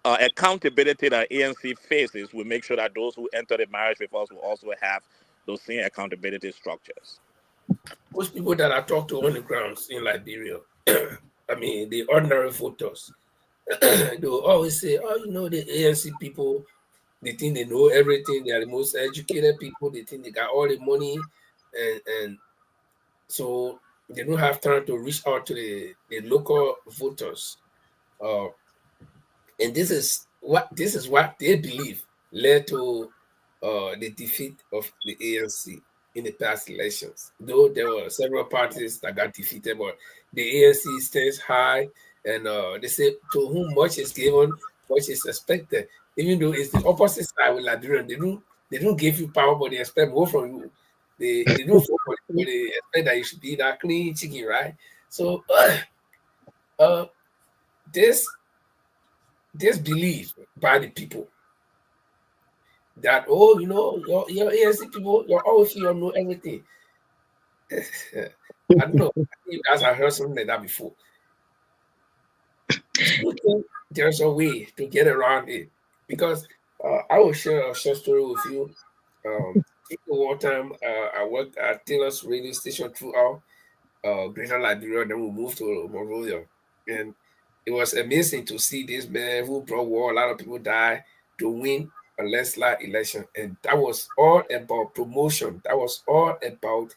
accountability that ANC faces, we make sure that those who enter the marriage with us will also have those same accountability structures. Most people that I talk to on the grounds in Liberia, I mean, the ordinary voters, they will always say, oh, you know, the ANC people, they think they know everything. They are the most educated people. They think they got all the money. And so they don't have time to reach out to the local voters. And this is what they believe led to the defeat of the ANC in the past elections. Though there were several parties that got defeated, but the ANC stands high, and they say to whom much is given, much is expected. Even though it's the opposite side with Liberian, they don't give you power, but they expect more from you. They don't vote for you, but they expect that you should be that clean chicken, right? So this belief by the people that, oh, you know, your ANC people, your OFC, you know everything. I don't know. I think you guys have heard something like that before. Do you think there's a way to get around it? Because I will share a short story with you. In the wartime, I worked at Taylor's radio station throughout Greater Liberia, then we moved to Monrovia. And it was amazing to see this man who brought war, a lot of people died, to win a landslide election. And that was all about promotion. That was all about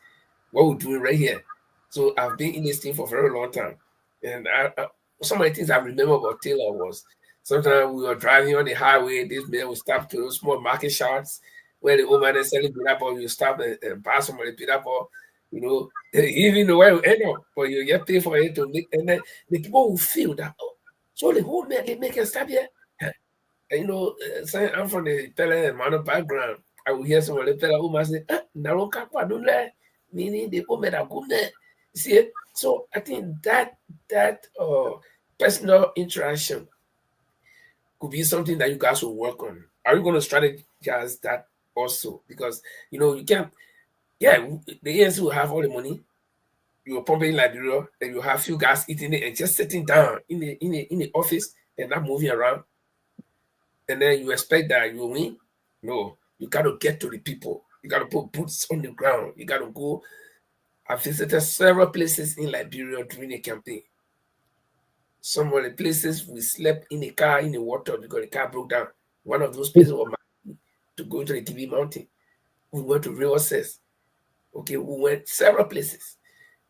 what we're doing right here. So I've been in this thing for a very long time. And some of the things I remember about Taylor was sometimes we were driving on the highway, this man would stop to those small market shops where the old man is selling peanut butter, you stop and buy some of the peanut butter, you know, even the way you end up, but you get paid for it to make, and then the people will feel that, oh, so the whole man, they make a stop here. And, you know, saying I'm from the Pele and Mano background, I will hear some of the Pele who might say, Naro Kapa, don't let, meaning the woman are good. See it? So I think that personal interaction could be something that you guys will work on. Are you going to strategize that also? Because, you know, you can't, the ANC will have all the money. You are pumping in Liberia, and you have few guys eating it and just sitting down in the office and not moving around. And then you expect that you will win? No, you got to get to the people. You got to put boots on the ground. You got to go. I visited several places in Liberia during the campaign. Some of the places we slept in a car in the water because the car broke down. One of those places was to go to the TV Mountain. We went to Real Access. Okay, we went several places.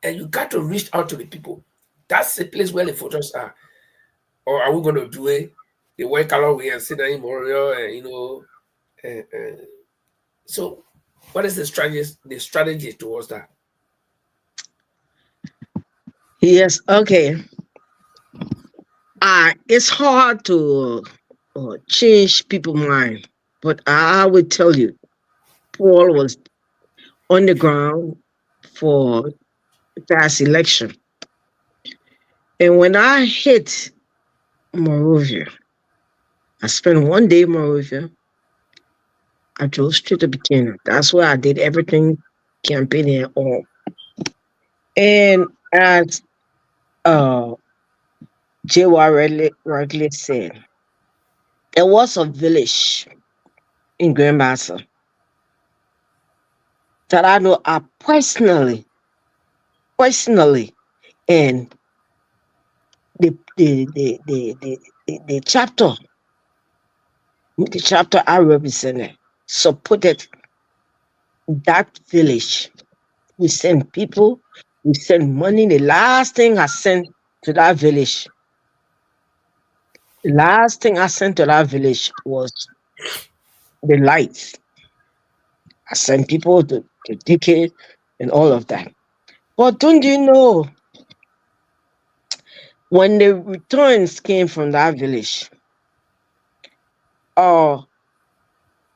And you got to reach out to the people. That's the place where the voters are. Or are we going to do it the white color way and sit down in Memorial and, you know, so what is the strategy towards that? Yes, okay. It's hard to change people's mind, but I would tell you, Paul was on the ground for the past election. And when I hit Monrovia, I spent one day in Monrovia. I drove straight to Buchanan. That's where I did everything, campaigning and all. And at J.Y. rightly said, there was a village in Grand Bassa that I know personally, and the chapter I represented supported that village. We send people, we send money. The last thing I sent to that village, was the lights. I sent people to ticket and all of that. But don't you know, when the returns came from that village, uh,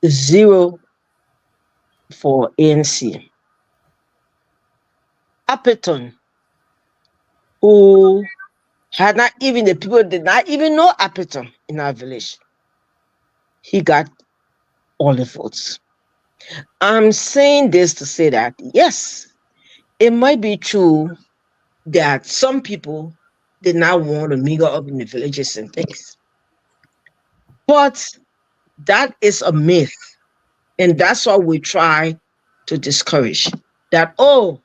zero for ANC. Appleton, who had not even, the people did not even know Appleton in our village, he got all the votes. I'm saying this to say that, yes, it might be true that some people did not want to mingle up in the villages and things. But that is a myth. And that's what we try to discourage. That, oh,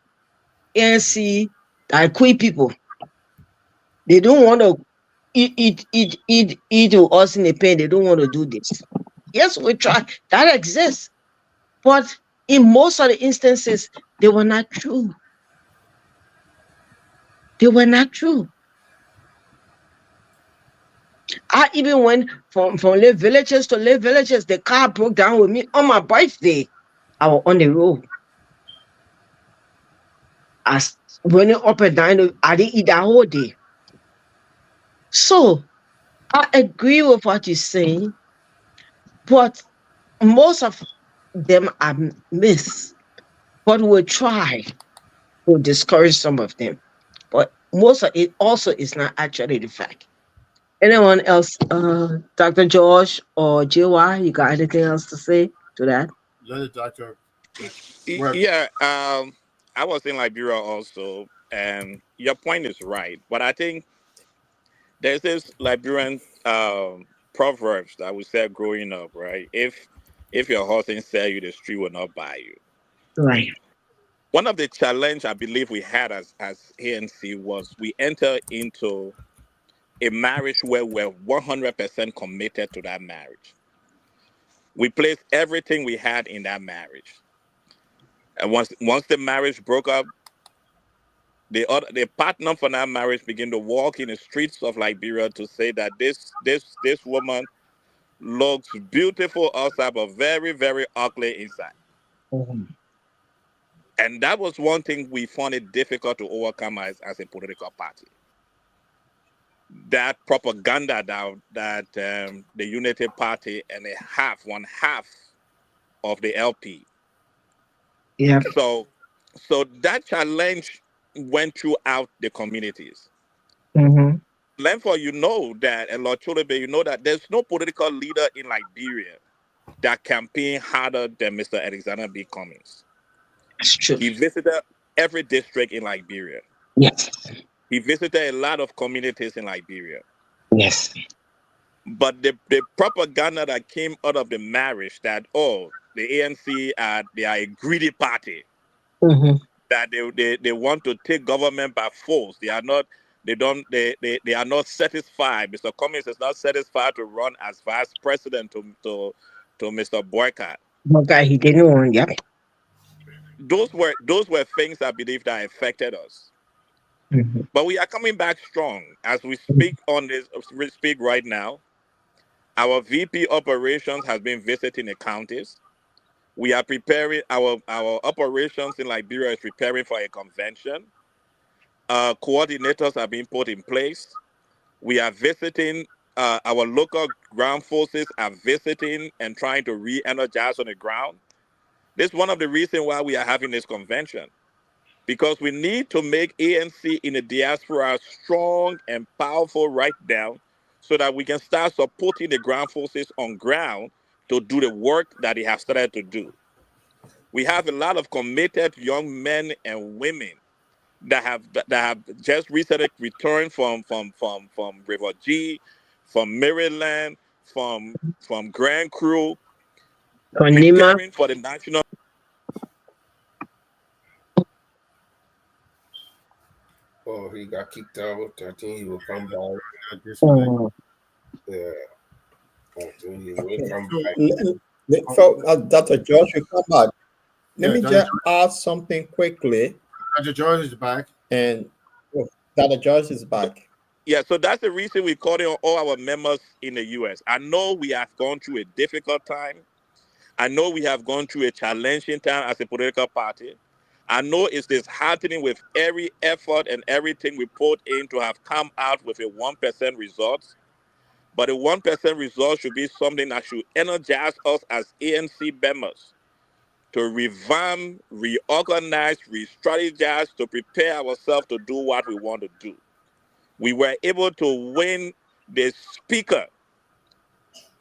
ANC, that queer people, they don't want to eat to us in the pen. They don't want to do this. Yes, we try. That exists. But in most of the instances, they were not true. They were not true. I even went from live villages to live villages. The car broke down with me on my birthday. I was on the road. I was running up and down. I didn't eat that whole day. So I agree with what you're saying, but most of them are myths. But we'll try to discourage some of them. But most of it also is not actually the fact. Anyone else, Dr. George or JY, you got anything else to say to that? Let the doctor. Yeah, I was in Liberia also, and your point is right. But I think there's this Liberian proverbs that we said growing up, right? If your horse ain't sell you, the street will not buy you. Right. One of the challenge I believe we had as ANC was we entered into a marriage where we're 100% committed to that marriage. We placed everything we had in that marriage. And once the marriage broke up, the partner for that marriage began to walk in the streets of Liberia to say that this woman looks beautiful outside but very, very ugly inside. Mm-hmm. And that was one thing we found it difficult to overcome as a political party. That propaganda that the Unity Party and one half of the LP. Yeah. So that challenge went throughout the communities. Mm-hmm. Lenford, you know that, and Lord Cholobe, you know that there's no political leader in Liberia that campaigned harder than Mr. Alexander B. Cummings. That's true. He visited every district in Liberia. Yes. He visited a lot of communities in Liberia. Yes. But the propaganda that came out of the marriage that, oh, the ANC they are a greedy party, Mm-hmm. that they want to take government by force. They are not satisfied. Mr. Cummings is not satisfied to run as vice president to Mr. Boycott. Okay, he didn't want, yeah. Those were things I believe that affected us. Mm-hmm. But we are coming back strong as we speak on this. We speak right now. Our VP operations has been visiting the counties. We are preparing our operations in Liberia is preparing for a convention. Coordinators are being put in place. We are visiting. Our local ground forces are visiting and trying to re-energize on the ground. This is one of the reasons why we are having this convention, because we need to make ANC in the diaspora strong and powerful right now, so that we can start supporting the ground forces on ground to do the work that they have started to do. We have a lot of committed young men and women that have just recently returned from River G, from Maryland, from Grand Crew, preparing for the national. Oh, he got kicked out. I think he will come back. Yeah. I think he will come back. Dr. George will come back. Let me just add something quickly. Dr. George is back. And Dr. George is back. Yeah, so that's the reason we're calling on all our members in the U.S. I know we have gone through a difficult time. I know we have gone through a challenging time as a political party. I know it's disheartening with every effort and everything we put in to have come out with a 1% result. But a 1% result should be something that should energize us as ANC members to revamp, reorganize, re-strategize, to prepare ourselves to do what we want to do. We were able to win the speaker.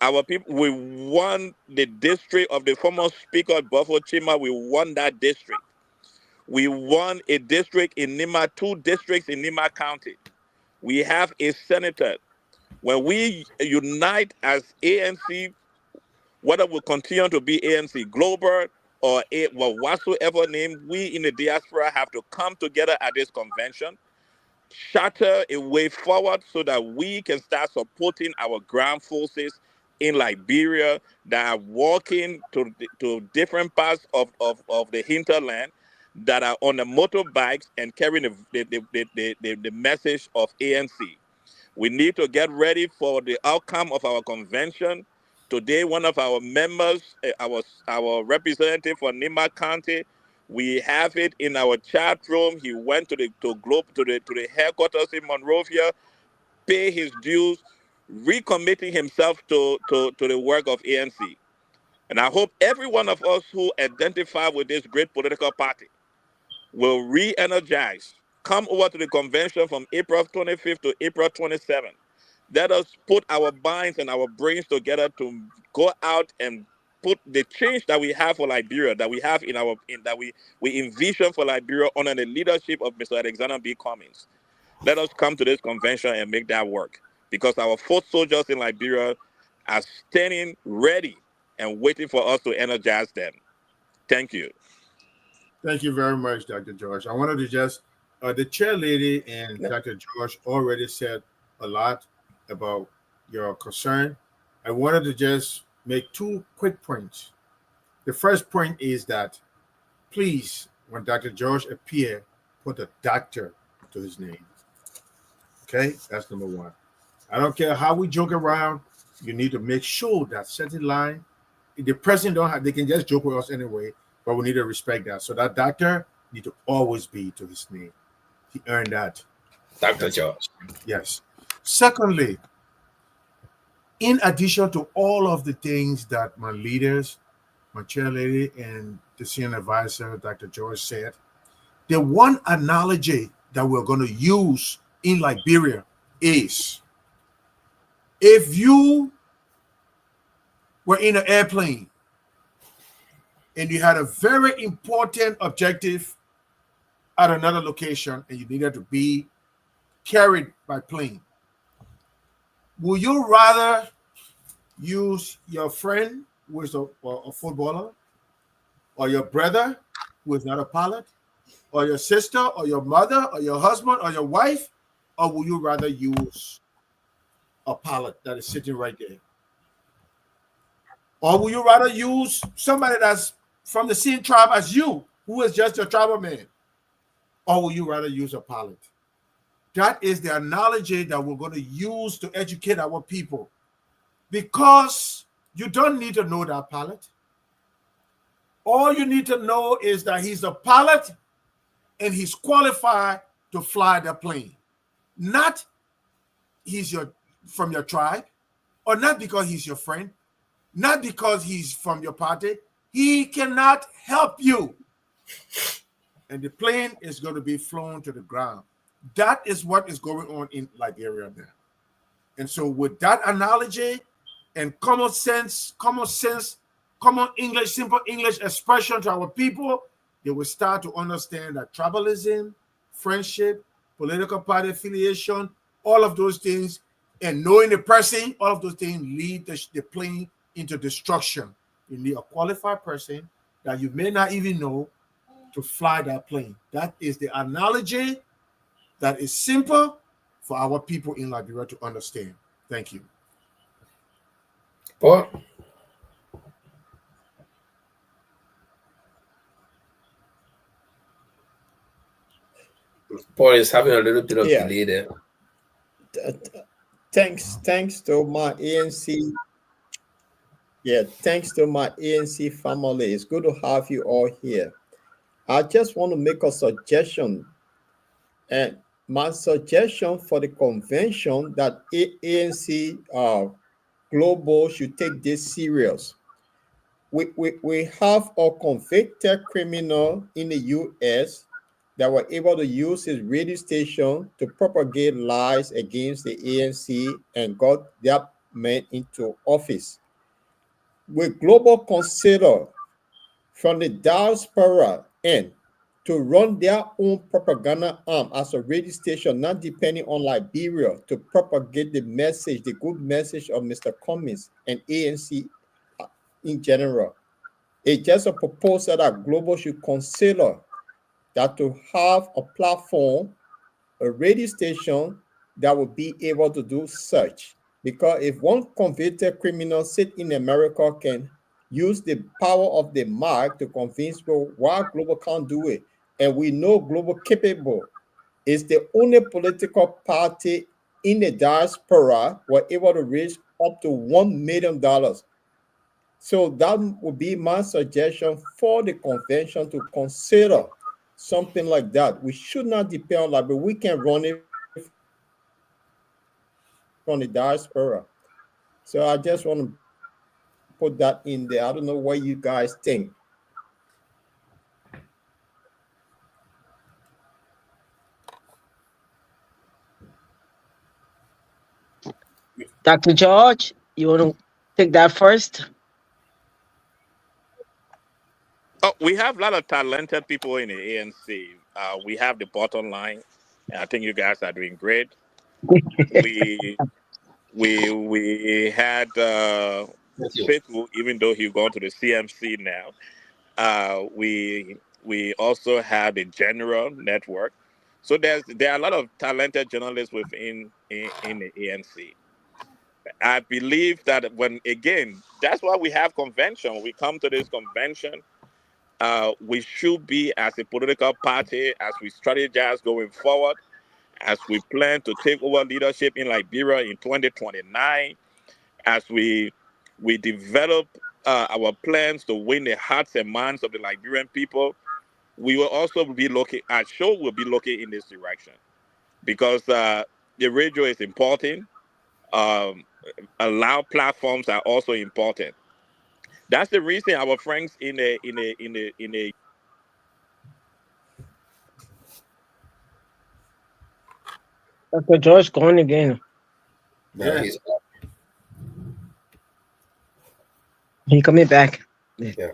Our people, we won the district of the former speaker, Buffalo Chima. We won that district. We won a district in Nima, 2 districts in Nima County. We have a senator. When we unite as ANC, whether we continue to be ANC Global or whatsoever name, we in the diaspora have to come together at this convention, charter a way forward so that we can start supporting our ground forces in Liberia that are walking to different parts of the hinterland, that are on the motorbikes and carrying the message of ANC. We need to get ready for the outcome of our convention. Today, one of our members, our representative for Nima County, we have it in our chat room. He went to the headquarters in Monrovia, pay his dues, recommitting himself to the work of ANC. And I hope every one of us who identify with this great political party will re-energize. Come over to the convention from April 25th to April 27th. Let us put our minds and our brains together to go out and put the change that we have for Liberia, that we have that we envision for Liberia under the leadership of Mr. Alexander B. Cummings. Let us come to this convention and make that work, because our foot soldiers in Liberia are standing ready and waiting for us to energize them. Thank you. Thank you very much, Dr. George. I wanted to just, the chair lady and Dr. George already said a lot about your concern. I wanted to just make 2 quick points. The first point is that, please, when Dr. George appear, put a doctor to his name. Okay, that's number 1. I don't care how we joke around. You need to make sure that certain line, the president don't have, they can just joke with us anyway, but we need to respect that. So that doctor need to always be to his name. He earned that. Dr. George. Yes. Secondly, in addition to all of the things that my leaders, my chair lady, and the senior advisor, Dr. George, said, the one analogy that we're going to use in Liberia is, if you were in an airplane and you had a very important objective at another location and you needed to be carried by plane, would you rather use your friend who is a footballer, or your brother who is not a pilot, or your sister, or your mother, or your husband, or your wife, or would you rather use a pilot that is sitting right there? Or would you rather use somebody that's from the same tribe as you, who is just a tribal man? Or would you rather use a pilot? That is the analogy that we're going to use to educate our people. Because you don't need to know that pilot. All you need to know is that he's a pilot and he's qualified to fly the plane. Not he's from your tribe, or not because he's your friend, not because he's from your party. He cannot help you. And the plane is going to be flown to the ground. That is what is going on in Liberia now. And so with that analogy and common English, simple English expression to our people, they will start to understand that tribalism, friendship, political party affiliation, all of those things, and knowing the person, all of those things lead the plane into destruction. You need a qualified person that you may not even know to fly that plane. That is the analogy that is simple for our people in Liberia to understand. Thank you. Paul? Paul is having a little bit of delay there. Thanks to my ANC. Yeah, thanks to my ANC family. It's good to have you all here. I just want to make a suggestion. And my suggestion for the convention that ANC Global should take this serious. We have a convicted criminal in the US that were able to use his radio station to propagate lies against the ANC and got that man into office. Will Global consider from the diaspora and to run their own propaganda arm as a radio station, not depending on Liberia, to propagate the message, the good message of Mr. Cummings and ANC in general? It's just a proposal that Global should consider, that to have a platform, a radio station that will be able to do such. Because if one convicted criminal sit in America can use the power of the mark to convince people why Global can't do it, and we know Global capable, is the only political party in the diaspora were able to raise up to $1 million. So that would be my suggestion for the convention to consider something like that. We should not depend on that, but we can run it from the diaspora. So I just want to put that in there. I don't know what you guys think. Dr. George, you want to take that first? Oh, we have a lot of talented people in the ANC. We have the Bottom Line, and I think you guys are doing great. we had Faithful, even though he's gone to the CMC now. We also have the General Network. So there are a lot of talented journalists within in the ANC. I believe that that's why we have convention. We come to this convention. We should be, as a political party, as we strategize going forward, as we plan to take over leadership in Liberia in 2029, as we develop our plans to win the hearts and minds of the Liberian people, we will also be looking, our show will be looking in this direction, because the radio is important. Loud platforms are also important. That's the reason our friends in the Dr. George gone again. No, Yeah. he's up. He coming back. Yeah.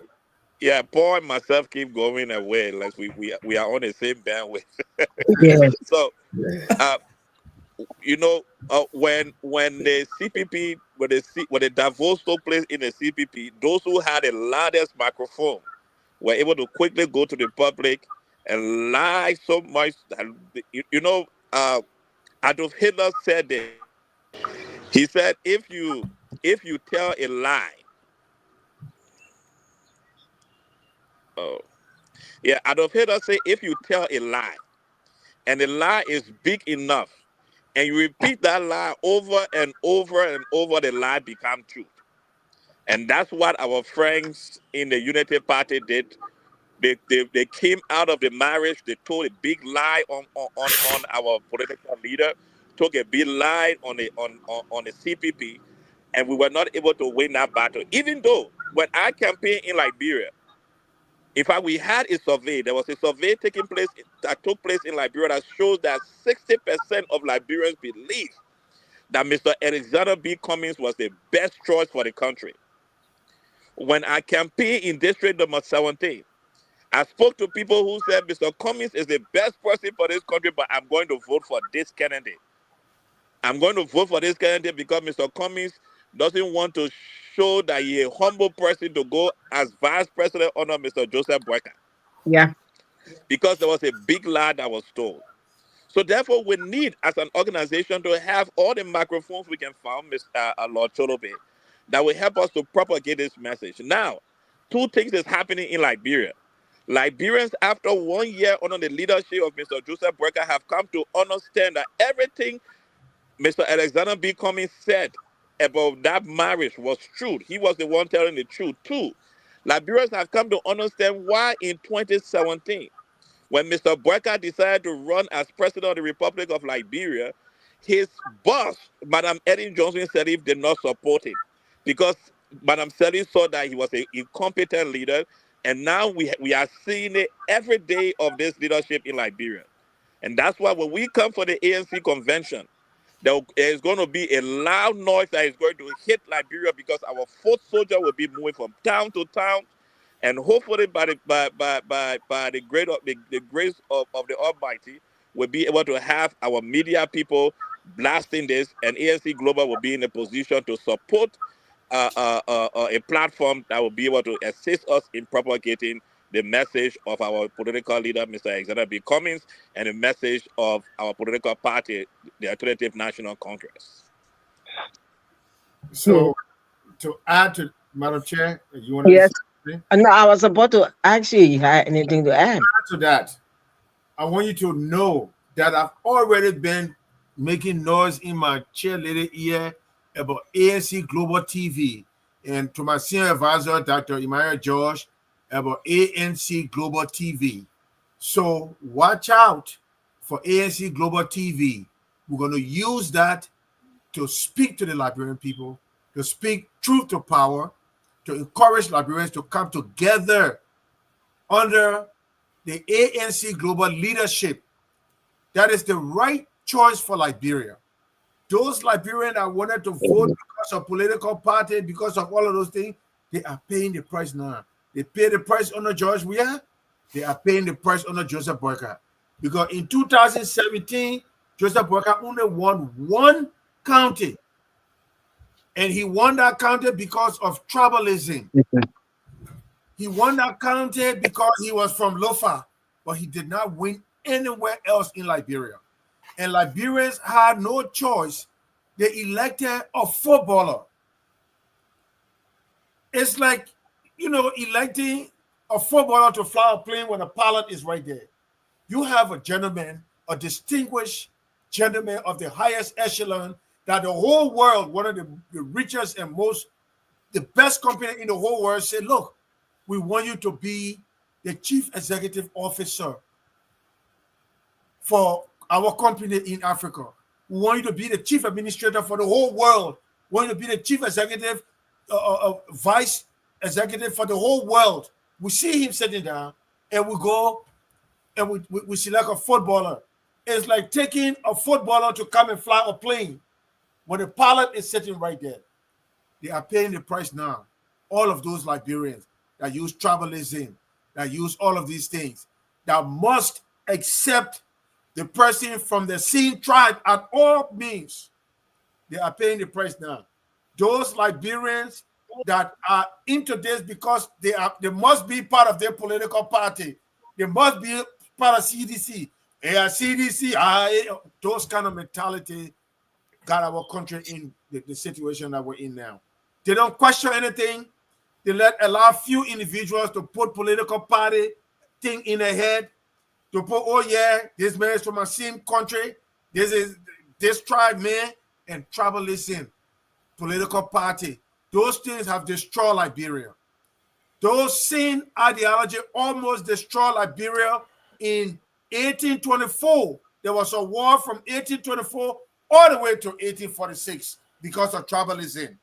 Yeah, Paul and myself keep going away unless we are on the same bandwidth. Yes. So, when the CPP, when the Davos took place in the CPP, those who had the loudest microphone were able to quickly go to the public and lie so much that Adolf Hitler said this. He said, if you tell a lie, Adolf Hitler said, if you tell a lie, and the lie is big enough, and you repeat that lie over and over and over, the lie becomes truth. And that's what our friends in the Unity Party did. They came out of the marriage. They told a big lie on our political leader, took a big lie on the CPP, and we were not able to win that battle. Even though when I campaigned in Liberia, in fact, we had a survey. There was a survey that took place in Liberia that shows that 60% of Liberians believe that Mr. Alexander B. Cummings was the best choice for the country. When I campaigned in District Number 17, I spoke to people who said Mr. Cummings is the best person for this country, but I'm going to vote for this candidate. I'm going to vote for this candidate because Mr. Cummings doesn't want to show that he's a humble person to go as vice president under Mr. Joseph Boyka. Yeah. Because there was a big lie that was told. So therefore, we need, as an organization, to have all the microphones we can find, Lord Cholobe, that will help us to propagate this message. Now, two things is happening in Liberia. Liberians, after 1 year under the leadership of Mr. Joseph Boyka, have come to understand that everything Mr. Alexander B. Cummings said about that marriage was true. He was the one telling the truth too. Liberians have come to understand why in 2017, when Mr. Boyka decided to run as president of the Republic of Liberia, his boss, Madam Ellen Johnson Sirleaf, did not support him because Madam Sirleaf saw that he was an incompetent leader, and now we are seeing it every day of this leadership in Liberia. And that's why when we come for the ANC convention, there is going to be a loud noise that is going to hit Liberia because our foot soldier will be moving from town to town. And hopefully, by the grace of the Almighty, we'll be able to have our media people blasting this, and ANC Global will be in a position to support a platform that will be able to assist us in propagating the message of our political leader, Mr. Alexander B. Cummings, and the message of our political party, the Alternative National Congress. So, to add to Madam Chair, you want to Yes. say? No, I was about to ask you if you had anything to add. To that, I want you to know that I've already been making noise in my cheerleader ear about ANC Global TV, and to my senior advisor, Dr. Emmanuel George, about ANC Global TV. So watch out for ANC Global TV. We're going to use that to speak to the Liberian people, to speak truth to power, to encourage Liberians to come together under the ANC Global leadership. That is the right choice for Liberia. Those Liberians that wanted to vote because of political party, because of all of those things, they are paying the price now. They paid the price under George Weah. They are paying the price under Joseph Boyka. Because in 2017, Joseph Boyka only won one county. And he won that county because of tribalism. He won that county because he was from Lofa, but he did not win anywhere else in Liberia. And Liberians had no choice. They elected a footballer. It's like, electing a footballer to fly a plane when a pilot is right there. You have a gentleman, a distinguished gentleman of the highest echelon that the whole world, one of the richest and the best company in the whole world said, look, we want you to be the chief executive officer for our company in Africa. We want you to be the chief administrator for the whole world. We want you to be the chief executive, vice executive for the whole world. We see him sitting down, and we go and we select a footballer. It's like taking a footballer to come and fly a plane when the pilot is sitting right there. They are paying the price now. All of those Liberians that use tribalism, that use all of these things, that must accept the person from the same tribe at all means. They are paying the price now. Those Liberians that are into this because they must be part of their political party. They must be part of CDC. CDC, those kind of mentality got our country in the situation that we're in now. They don't question anything. They allow few individuals to put political party thing in their head, to put, oh yeah, this man is from the same country, this tribe man, and tribalism, political party. Those things have destroyed Liberia. Those same ideology almost destroyed Liberia in 1824. There was a war from 1824 all the way to 1846 because of tribalism.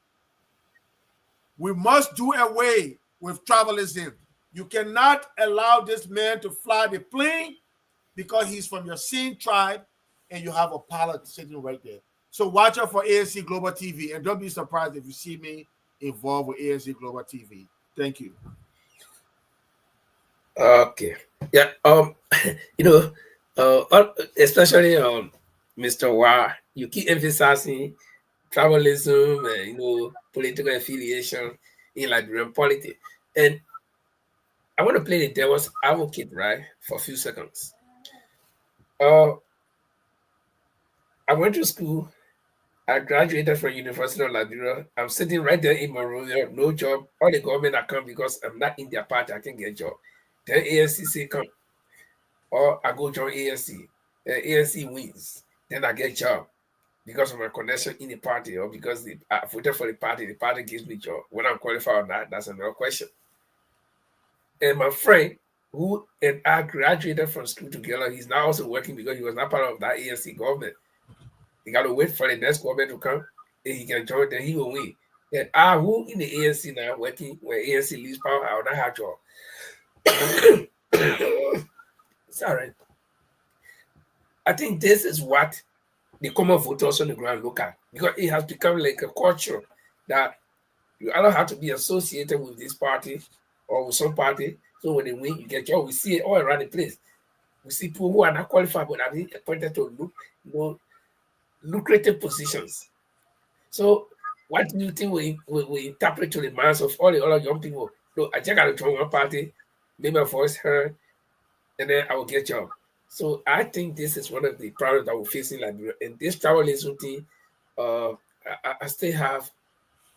We must do away with tribalism. You cannot allow this man to fly the plane because he's from your same tribe and you have a pilot sitting right there. So watch out for ANC Global TV, and don't be surprised if you see me involved with ANC Global TV. Thank you. Okay. Yeah. You know, especially Mr. Wah, you keep emphasizing tribalism and political affiliation in Liberian politics, and I want to play the devil's advocate, right, for a few seconds. I went to school. I graduated from University of Liberia. I'm sitting right there in Monrovia, no job. All the government I come because I'm not in their party. I can get a job. Then ANC say come, or I go join ANC. Then ANC wins. Then I get job because of my connection in the party, or because I voted for the party gives me job. When I'm qualified or not, that's another question. And my friend, who and I graduated from school together, he's now also working because he was not part of that ANC government. He got to wait for the next government to come, and he can join, then he will win. And I, who in the ANC now, working when ANC leaves power, I will not have job. Sorry. I think this is what the common voters on the ground look at, because it has become like a culture that you either have to be associated with this party or with some party. So when they win, you get job. We see it all around the place. We see people who are not qualified but are being appointed to lucrative positions. So what do you think we interpret to the minds of all the other young people? Look, I just got to join one party, make my voice heard, and then I will get job. So I think this is one of the problems that we're facing in Liberia. And this tribalism thing, I still have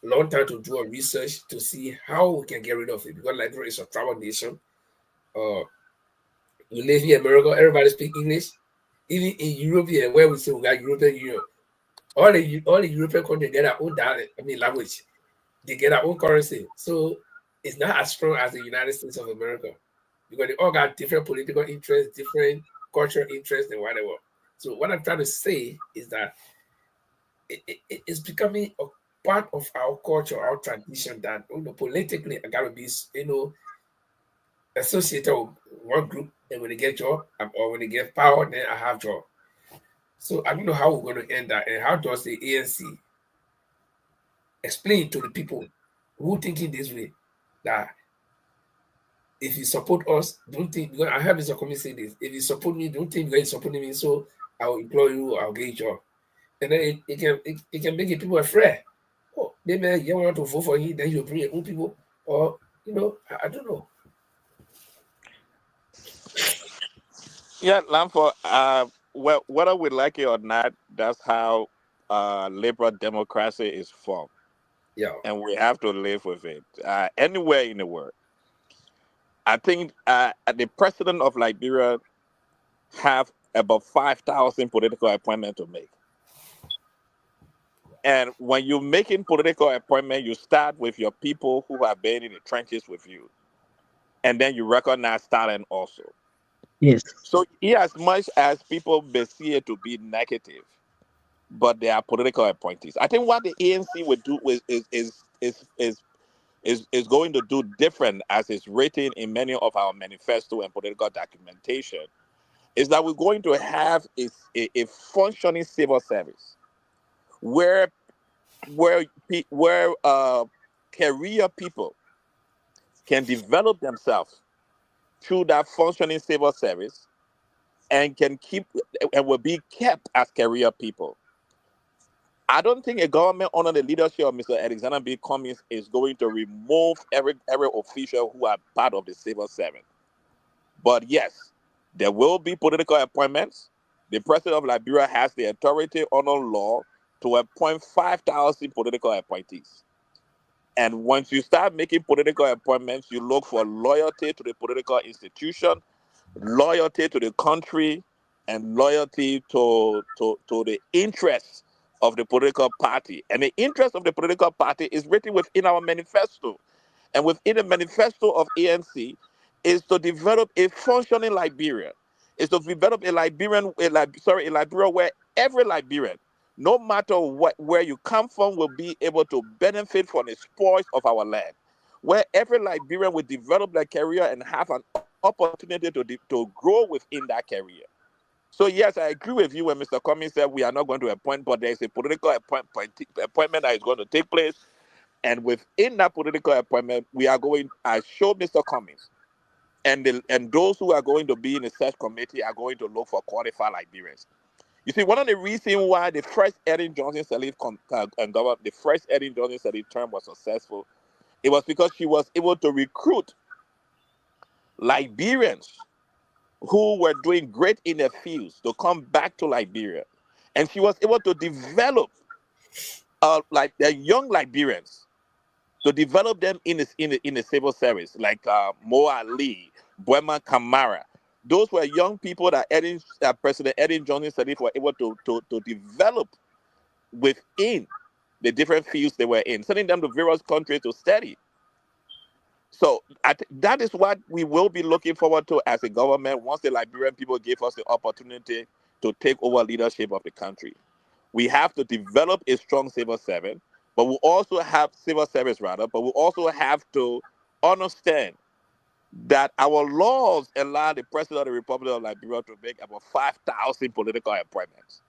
a long time to do a research to see how we can get rid of it, because Liberia is a tribal nation. You live here in America, everybody speak English. Even in Europe here, where we say we got European Union, all the European countries get their own dialect, language. They get their own currency. So it's not as strong as the United States of America, because they all got different political interests, different cultural interests, and whatever. So what I'm trying to say is that it's becoming a part of our culture, our tradition, that politically I gotta be associated with one group, and when they get job or when they get power, then I have job. So I don't know how we're going to end that, and how does the ANC explain to the people who thinking this way that if you support us, don't think, because I heard Mr. Comey say this, if you support me, don't think you're supporting me, so I'll employ you, I'll get a job. And then it can make people afraid. Oh, maybe you want to vote for you, then you bring your own people, or I don't know. Yeah, Lampo, well, whether we like it or not, that's how liberal democracy is formed. Yeah. And we have to live with it anywhere in the world. I think the president of Liberia have about 5,000 political appointments to make. And when you're making political appointments, you start with your people who have been in the trenches with you. And then you recognize talent also. Yes. So as much as people may see it to be negative, but they are political appointees. I think what the ANC would do is going to do different, as is written in many of our manifesto and political documentation, is that we're going to have a functioning civil service where career people can develop themselves through that functioning civil service and will be kept as career people. I don't think a government under the leadership of Mr. Alexander B. Cummings is going to remove every official who are part of the civil service. But yes, there will be political appointments. The president of Liberia has the authority under law to appoint 5,000 political appointees. And once you start making political appointments, you look for loyalty to the political institution, loyalty to the country, and loyalty to the interests of the political party. And the interest of the political party is written within our manifesto. And within the manifesto of ANC is to develop a functioning Liberia. Is to develop a Liberia where every Liberian, no matter where you come from, will be able to benefit from the spoils of our land. Where every Liberian will develop their career and have an opportunity to grow within that career. So yes, I agree with you when Mr. Cummings said we are not going to appoint, but there is a political appointment that is going to take place. And within that political appointment, we are going, I showed Mr. Cummings, and those who are going to be in the search committee are going to look for qualified Liberians. You see, one of the reasons why the first Ethel Johnson Sirleaf the first Ethel Johnson Sirleaf term was successful, it was because she was able to recruit Liberians who were doing great in their fields to come back to Liberia, and she was able to develop like the young Liberians, to develop them in the civil service, like Mo Ali, Buema Kamara. Those were young people that President Ethel Johnson Sirleaf were able to develop within the different fields they were in, sending them to various countries to study. So that is what we will be looking forward to as a government once the Liberian people give us the opportunity to take over leadership of the country. We have to develop a strong civil service, but we also have but we also have to understand that our laws allow the President of the Republic of Liberia to make about 5,000 political appointments.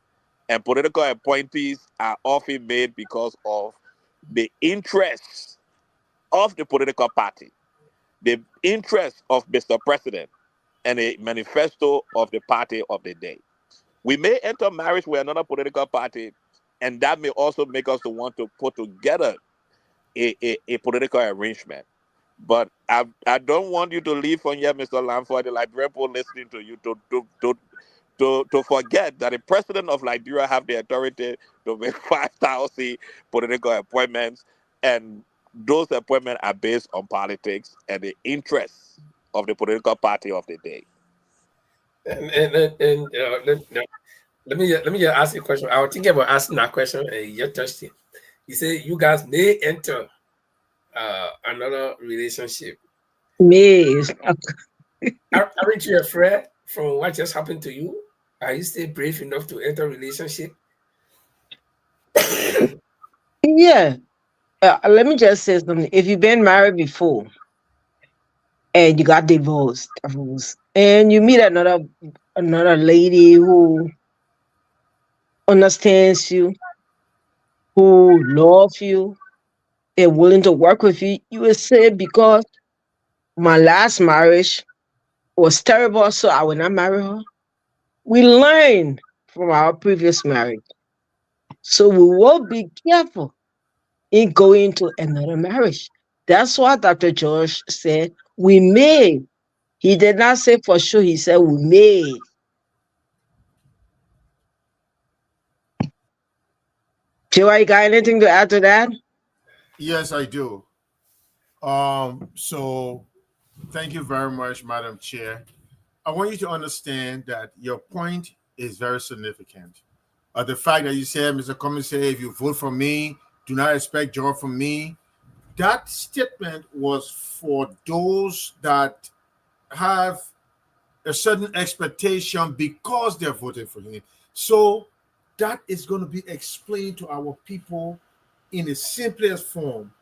And political appointees are often made because of the interests of the political party, the interests of Mr. President, and the manifesto of the party of the day. We may enter marriage with another political party, and that may also make us want to put together a political arrangement. But I don't want you to leave from here, Mr. Lamford, the Liberian people listening to you, to forget that the president of Liberia have the authority to make 5,000 political appointments, and those appointments are based on politics and the interests of the political party of the day. Let me just ask you a question. I was thinking about asking that question, and you touched it. You say you guys may enter another relationship. May. Aren't you afraid from what just happened to you? Are you still brave enough to enter a relationship? Yeah. Let me just say something. If you've been married before and you got divorced, and you meet another lady who understands you, who loves you, and willing to work with you, you will say, because my last marriage was terrible, so I will not marry her. We learn from our previous marriage. So we will be careful in going to another marriage. That's what Dr. George said. We may. He did not say for sure. He said we may. Joe, you got anything to add to that? Yes, I do. So thank you very much, Madam Chair. I want you to understand that your point is very significant. The fact that you said, Mr. Cummings said, if you vote for me, do not expect joy from me. That statement was for those that have a certain expectation because they're voting for him. So that is going to be explained to our people in the simplest form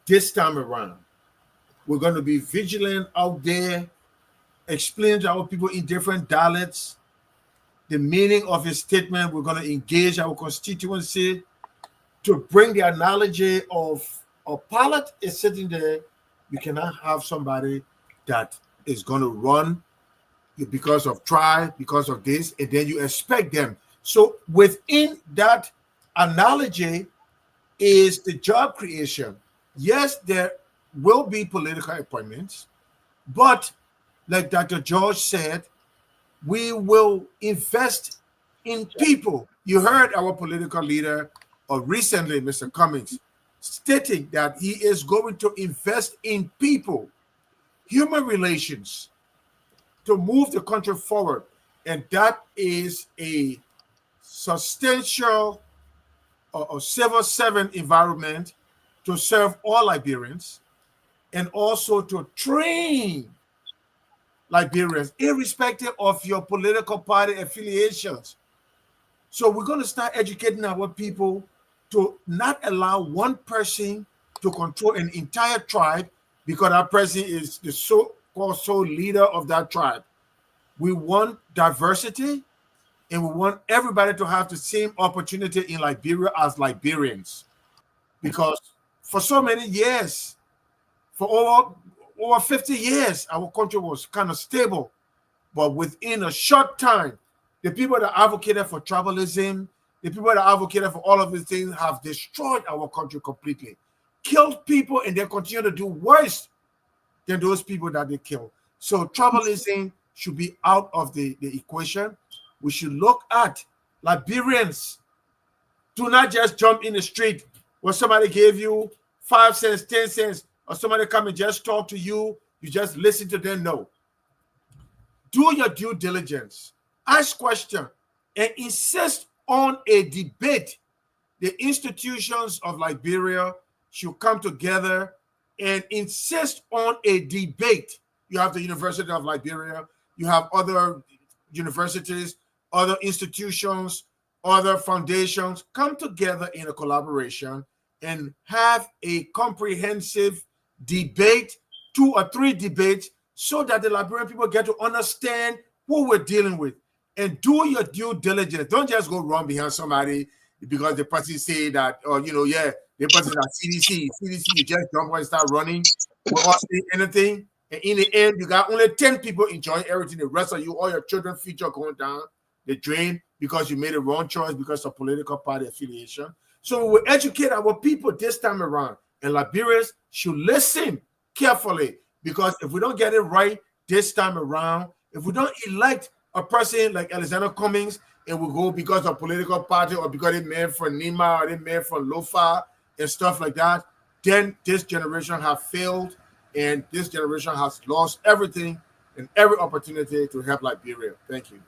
this time around. We're going to be vigilant out there, explain to our people in different dialects the meaning of his statement. We're going to engage our constituency to bring the analogy of a pilot is sitting there. You cannot have somebody that is going to run because of tribe, because of this, and then you expect them. So within that analogy is the job creation. Yes, there will be political appointments, but like Dr. George said, we will invest in people. You heard our political leader, or recently, Mr. Cummings, stating that he is going to invest in people, human relations, to move the country forward. And that is a substantial civil servant environment to serve all Liberians, and also to train Liberians, irrespective of your political party affiliations. So we're going to start educating our people to not allow one person to control an entire tribe because that person is the so-called sole leader of that tribe. We want diversity, and we want everybody to have the same opportunity in Liberia as Liberians. Because for so many years, for over 50 years, our country was kind of stable. But within a short time, the people that advocated for tribalism, the people that advocated for all of these things have destroyed our country completely. Killed people, and they continue to do worse than those people that they killed. So tribalism should be out of the equation. We should look at Liberians. Do not just jump in the street when somebody gave you 5 cents, 10 cents, or somebody come and just talk to you. You just listen to them. No. Do your due diligence. Ask questions and insist on a debate. The institutions of Liberia should come together and insist on a debate. You have the University of Liberia. You have other universities, other institutions, other foundations. Come together in a collaboration and have a comprehensive debate, 2 or 3 debates, so that the Liberian people get to understand who we're dealing with. And do your due diligence. Don't just go run behind somebody because the person say that, or the person at CDC, you just jump and start running without saying anything. And in the end, you got only 10 people enjoying everything. The rest of you, all your children's future going down the drain because you made a wrong choice because of political party affiliation. So we will educate our people this time around. And Liberians should listen carefully, because if we don't get it right this time around, if we don't elect a person like Alexander Cummings and we go because of political party or because they made for Nima or they made for Lofa and stuff like that, then this generation have failed and this generation has lost everything and every opportunity to help Liberia. Thank you.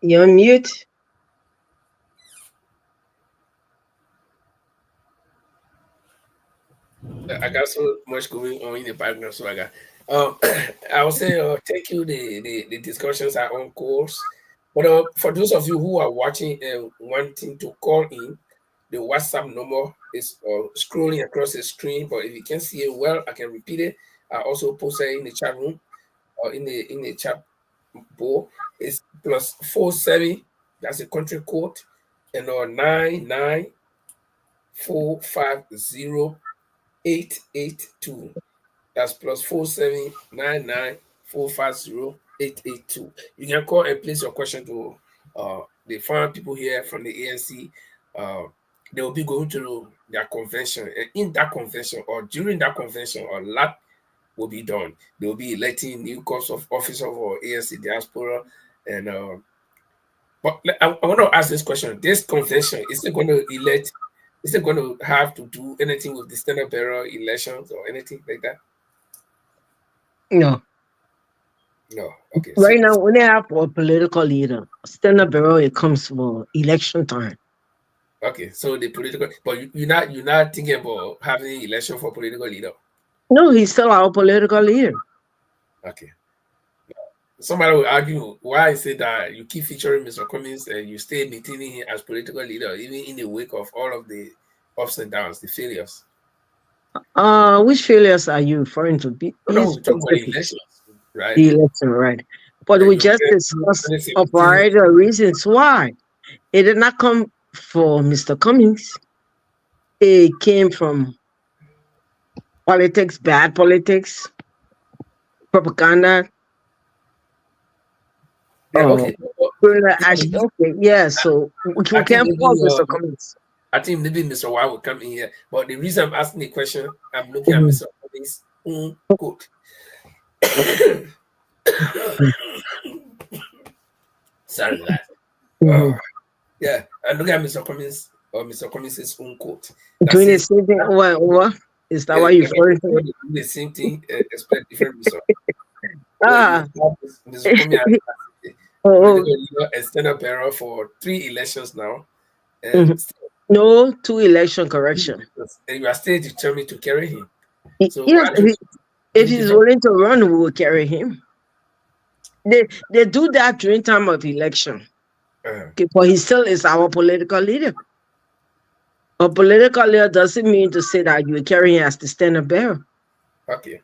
You're on mute. I got so much going on in the background, so I got. I would say thank you. The discussions are on course, but for those of you who are watching and wanting to call in, the WhatsApp number is scrolling across the screen. But if you can see it well, I can repeat it. I also posted it in the chat room or in the chat board. It's +47. That's the country code, and 99450-882. That's +47 99450-882. You can call and place your question to the foreign people here from the ANC. They will be going to their convention, and in that convention or during that convention, a lot will be done. They will be electing new corps of officers for ANC diaspora, and but I want to ask this question: this convention, is it going to elect? Is it going to have to do anything with the standard bearer elections or anything like that? No. No. Okay. Right now, when they have a political leader, standard bearer, it comes for election time. Okay, so the political, but you're not thinking about having election for political leader. No, he's still our political leader. Okay. Somebody will argue why is it that you keep featuring Mr. Cummings and you stay maintaining him as political leader, even in the wake of all of the ups and downs, the failures. Which failures are you referring to? No, we talk about elections, right? The election, right? But we just discussed a variety of reasons why it did not come for Mr. Cummings. It came from politics, bad politics, propaganda. Yeah, okay. Okay, yeah, so we can't fault Mr. Cummings. I think maybe Mr. Y will come in here, but the reason I'm asking the question, I'm looking at Mr. Cummings' own quote. Sorry for that. Yeah, and look at Mr. Cummings or Mr. Cummings' own quote. Doing the same thing. What? Is that why you're referring to? The same thing, expect different results. Mr. Cummings has standard bearer for 3 elections now. And no, 2 election correction. And you are still determined to carry him. So yes, if he's willing to run, we will carry him. They do that during time of election. Okay, but he still is our political leader. A political leader doesn't mean to say that you carry him as the standard bearer. Okay.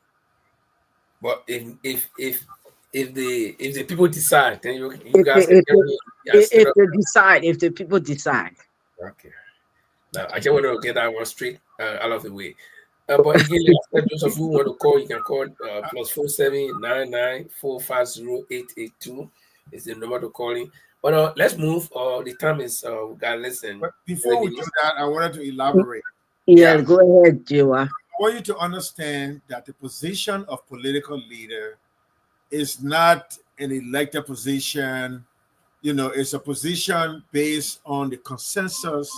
But if the people decide, then you If guys they, can get me. Yes, if they decide, if the people decide. okay. Now I just want to get that one straight out of the way. But again, like I said, those of you who want to call, you can call +4799450882 is the number to call in. But let's move. The time is we got less than. But before we do that, I wanted to elaborate. Yeah, go ahead, Joa. I want you to understand that the position of political leader is not an elected position. You know, it's a position based on the consensus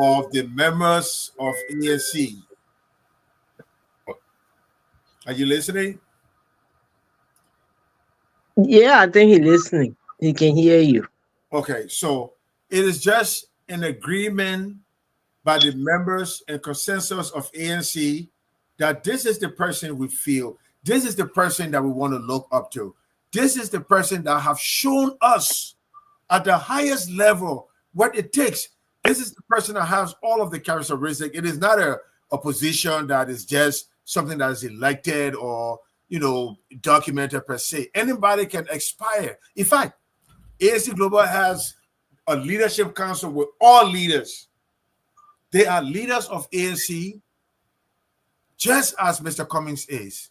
of the members of ANC. Are you listening? Yeah, I think he's listening. He can hear you. Okay, so it is just an agreement by the members and consensus of ANC that this is the person we feel, this is the person that we want to look up to. This is the person that have shown us at the highest level what it takes. This is the person that has all of the characteristics. It is not a position that is just something that is elected or, you know, documented per se. Anybody can aspire. In fact, ANC Global has a leadership council with all leaders. They are leaders of ANC, just as Mr. Cummings is.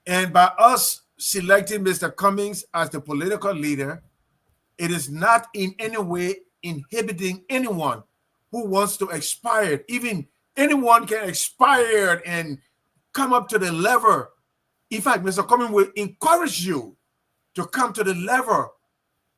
And by us selecting Mr. Cummings as the political leader, it is not in any way inhibiting anyone who wants to aspire. Even anyone can aspire and come up to the level. In fact, Mr. Cummings will encourage you to come to the level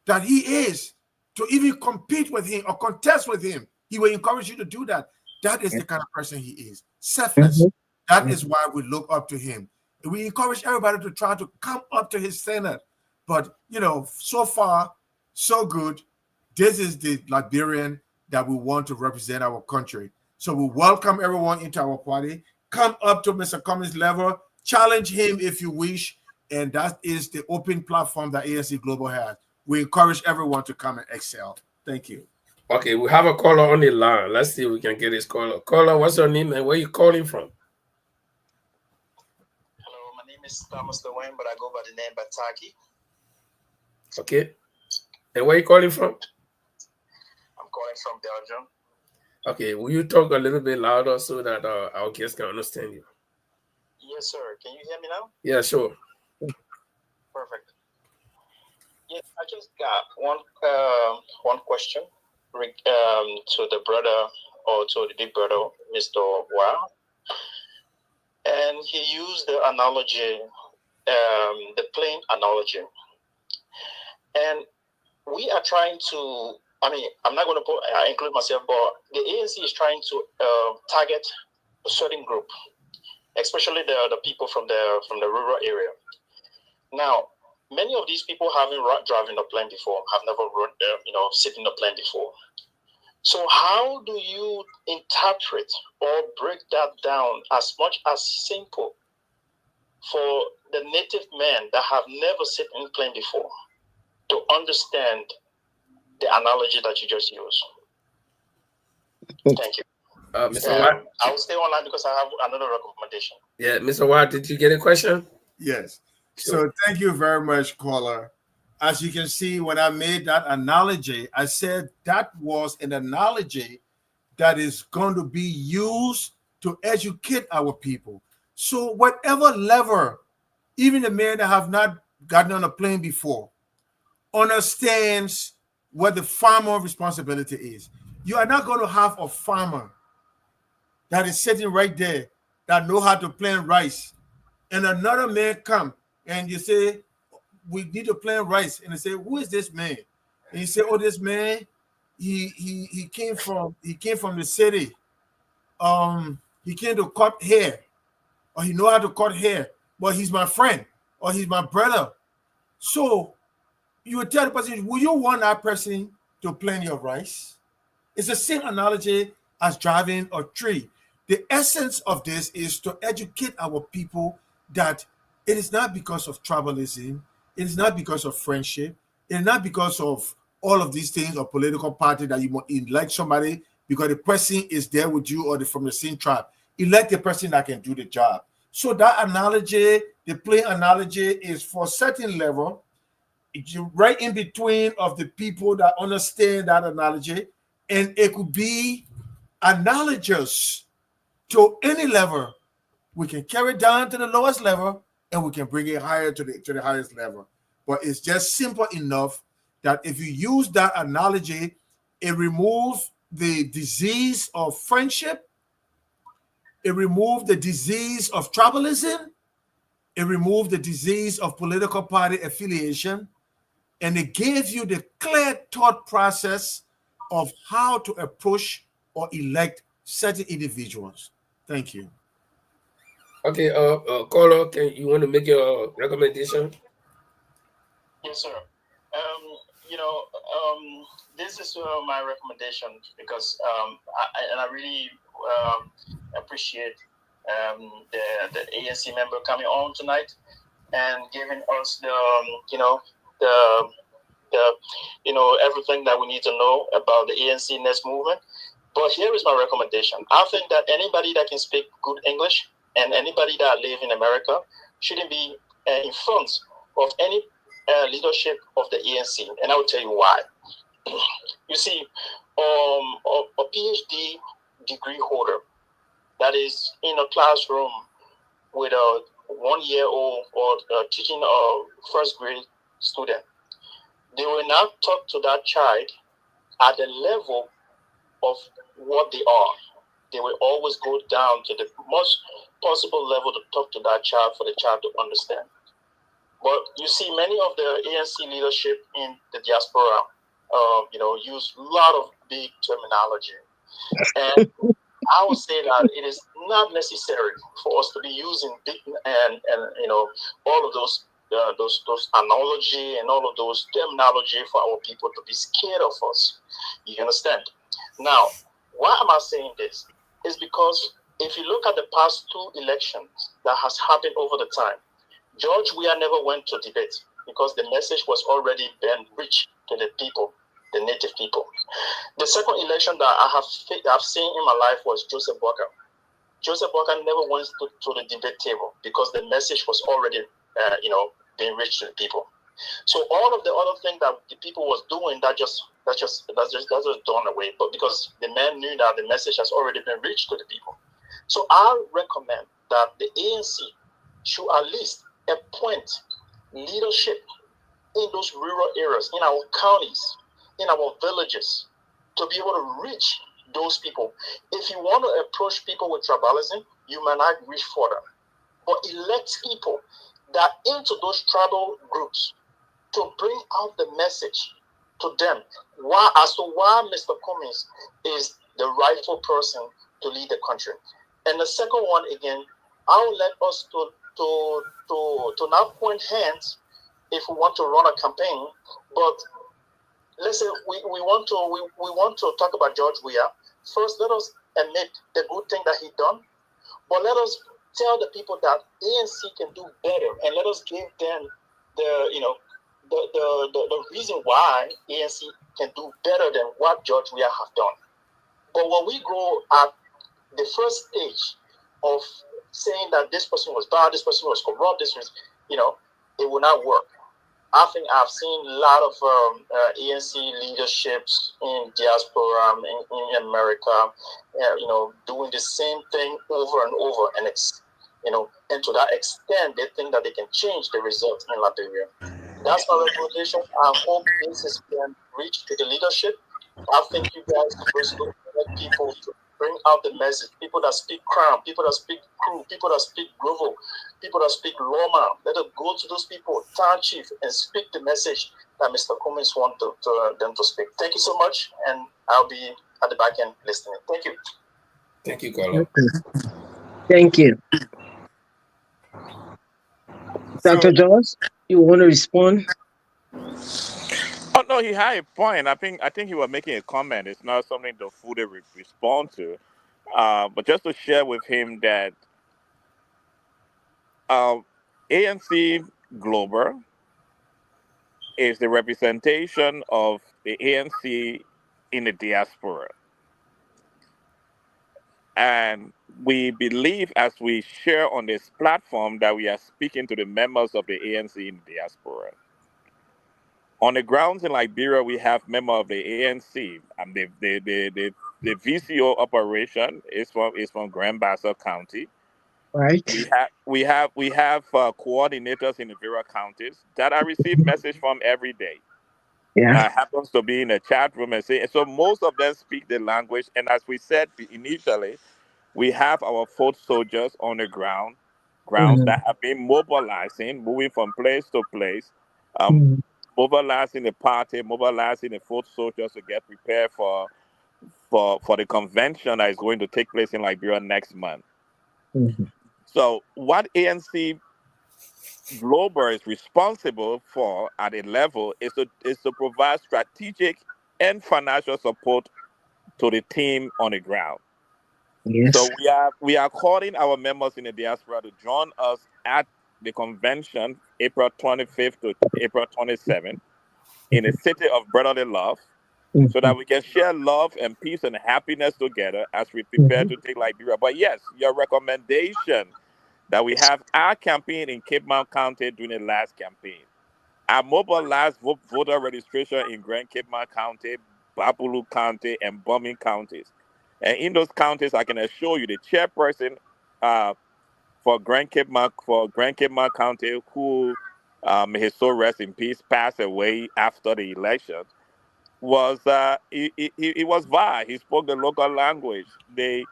that he is, to even compete with him or contest with him. He will encourage you to do that. That is the kind of person he is. Selfless. That is why we look up to him. We encourage everybody to try to come up to his standard. But, you know, so far, so good. This is the Liberian that we want to represent our country. So we welcome everyone into our party. Come up to Mr. Cummings' level. Challenge him if you wish. And that is the open platform that ANC Global has. We encourage everyone to come and excel. Thank you. Okay, we have a caller on the line. Let's see if we can get this caller. Caller, what's your name and where you calling from? Hello, my name is Thomas Dwayne, but I go by the name Bataki. Okay. And where you calling from? I'm calling from Belgium. Okay, will you talk a little bit louder so that our guests can understand you? Yes, sir. Can you hear me now? Yeah, sure. Perfect. Yeah, I just got one question to the brother or to the big brother, Mr. Wow. And he used the analogy, the plane analogy. And we are trying to, I mean, I'm not going to include myself, but the ANC is trying to target a certain group, especially the people from the rural area. Now, many of these people haven't driven a plane before, have never sit in a plane before. So how do you interpret or break that down as much as simple for the native men that have never sit in a plane before to understand the analogy that you just used? Thank you. Mr. White? I will stay online because I have another recommendation. Yeah, Mr. White, did you get a question? Yes. So thank you very much, caller. As you can see, when I made that analogy, I said that was an analogy that is going to be used to educate our people. So whatever level, even the men that have not gotten on a plane before, understands what the farmer responsibility is. You are not going to have a farmer that is sitting right there that know how to plant rice, and another man come and you say, we need to plant rice, and they say, who is this man? And you say, oh, this man, he came from the city. He came to cut hair, or he know how to cut hair, but he's my friend, or he's my brother. So you would tell the person, will you want that person to plant your rice? It's the same analogy as driving a tree. The essence of this is to educate our people that it is not because of tribalism, it is not because of friendship, it is not because of all of these things or political party that you elect somebody because the person is there with you or from the same tribe. Elect the person that can do the job. So that analogy, the play analogy is for a certain level, you right in between of the people that understand that analogy, and it could be analogous to any level. We can carry it down to the lowest level, and we can bring it higher to the highest level. But it's just simple enough that if you use that analogy, it removes the disease of friendship, it removes the disease of tribalism, it removes the disease of political party affiliation, and it gives you the clear thought process of how to approach or elect certain individuals. Thank you. Okay, caller, you want to make your recommendation? Yes, sir. This is my recommendation because I really appreciate the ANC member coming on tonight and giving us everything that we need to know about the ANC next movement. But here is my recommendation. I think that anybody that can speak good English and anybody that live in America shouldn't be in front of any leadership of the ANC, and I will tell you why. You see, a PhD degree holder that is in a classroom with a 1-year-old or teaching a first grade student, they will not talk to that child at the level of what they are. They will always go down to the most possible level to talk to that child for the child to understand. But you see, many of the ANC leadership in the diaspora, use a lot of big terminology, and I would say that it is not necessary for us to be using big and all of those analogy and all of those terminology for our people to be scared of us. You understand? Now, why am I saying this? It's because if you look at the past 2 elections that has happened over the time, George Weah never went to debate because the message was already been reached to the people, the native people. The second election that I've seen in my life was Joseph Walker. Joseph Walker never went to the debate table because the message was already, being reached to the people. So all of the other things that the people was doing, that just done away. But because the man knew that the message has already been reached to the people. So I recommend that the ANC should at least appoint leadership in those rural areas, in our counties, in our villages, to be able to reach those people. If you want to approach people with tribalism, you may not reach further. But elect people that into those tribal groups to bring out the message to them as to why Mr. Cummings is the rightful person to lead the country. And the second one, again, I will let us to not point hands if we want to run a campaign, but let's say we want to talk about George Weah. First, let us admit the good thing that he done, but let us tell the people that ANC can do better, and let us give them the reason why ANC can do better than what George Weah have done. But when we go at the first stage of saying that this person was bad, this person was corrupt, this was, it will not work. I think I've seen a lot of ANC leaderships in diaspora, in America, doing the same thing over and over, and and to that extent, they think that they can change the results in Liberia. That's my recommendation. I hope this is can reach to the leadership. I think you guys are supposed to let people to bring out the message. People that speak Crown, people that speak Crew, people that speak Grovo, people that speak Loma. Let them go to those people, town chief, and speak the message that Mr. Cummings wants them to speak. Thank you so much, and I'll be at the back end listening. Thank you. Thank you, Carlo. Thank you. Dr. George, you want to respond? Oh no, he had a point. I think he was making a comment. It's not something to fully respond to, but just to share with him that ANC Global is the representation of the ANC in the diaspora, and we believe, as we share on this platform, that we are speaking to the members of the ANC in the diaspora. On the grounds in Liberia, we have members of the ANC, and the VCO operation is from Grand Bassa County. Right. We have coordinators in the various counties that I receive message from every day. Yeah. Happens to be in a chat room and say, so most of them speak the language. And as we said initially, we have our foot soldiers on the grounds Mhm. that have been mobilizing, moving from place to place, Mhm. mobilizing the party, mobilizing the foot soldiers to get prepared for the convention that is going to take place in Liberia next month. Mhm. So what ANC Global is responsible for at a level is to provide strategic and financial support to the team on the ground. Yes. So we are calling our members in the diaspora to join us at the convention April 25th to April 27th in the city of brotherly love, so Mhm. that we can share love and peace and happiness together as we prepare Mhm. to take Liberia. But yes, your recommendation that we have our campaign in Cape Mount County during the last campaign. I mobilized voter registration in Grand Cape Mount County, Babulu County, and Bombing counties. And in those counties, I can assure you the chairperson for Grand Cape Mount County, who may his soul rest in peace, passed away after the election, was he was VA. He spoke the local language. The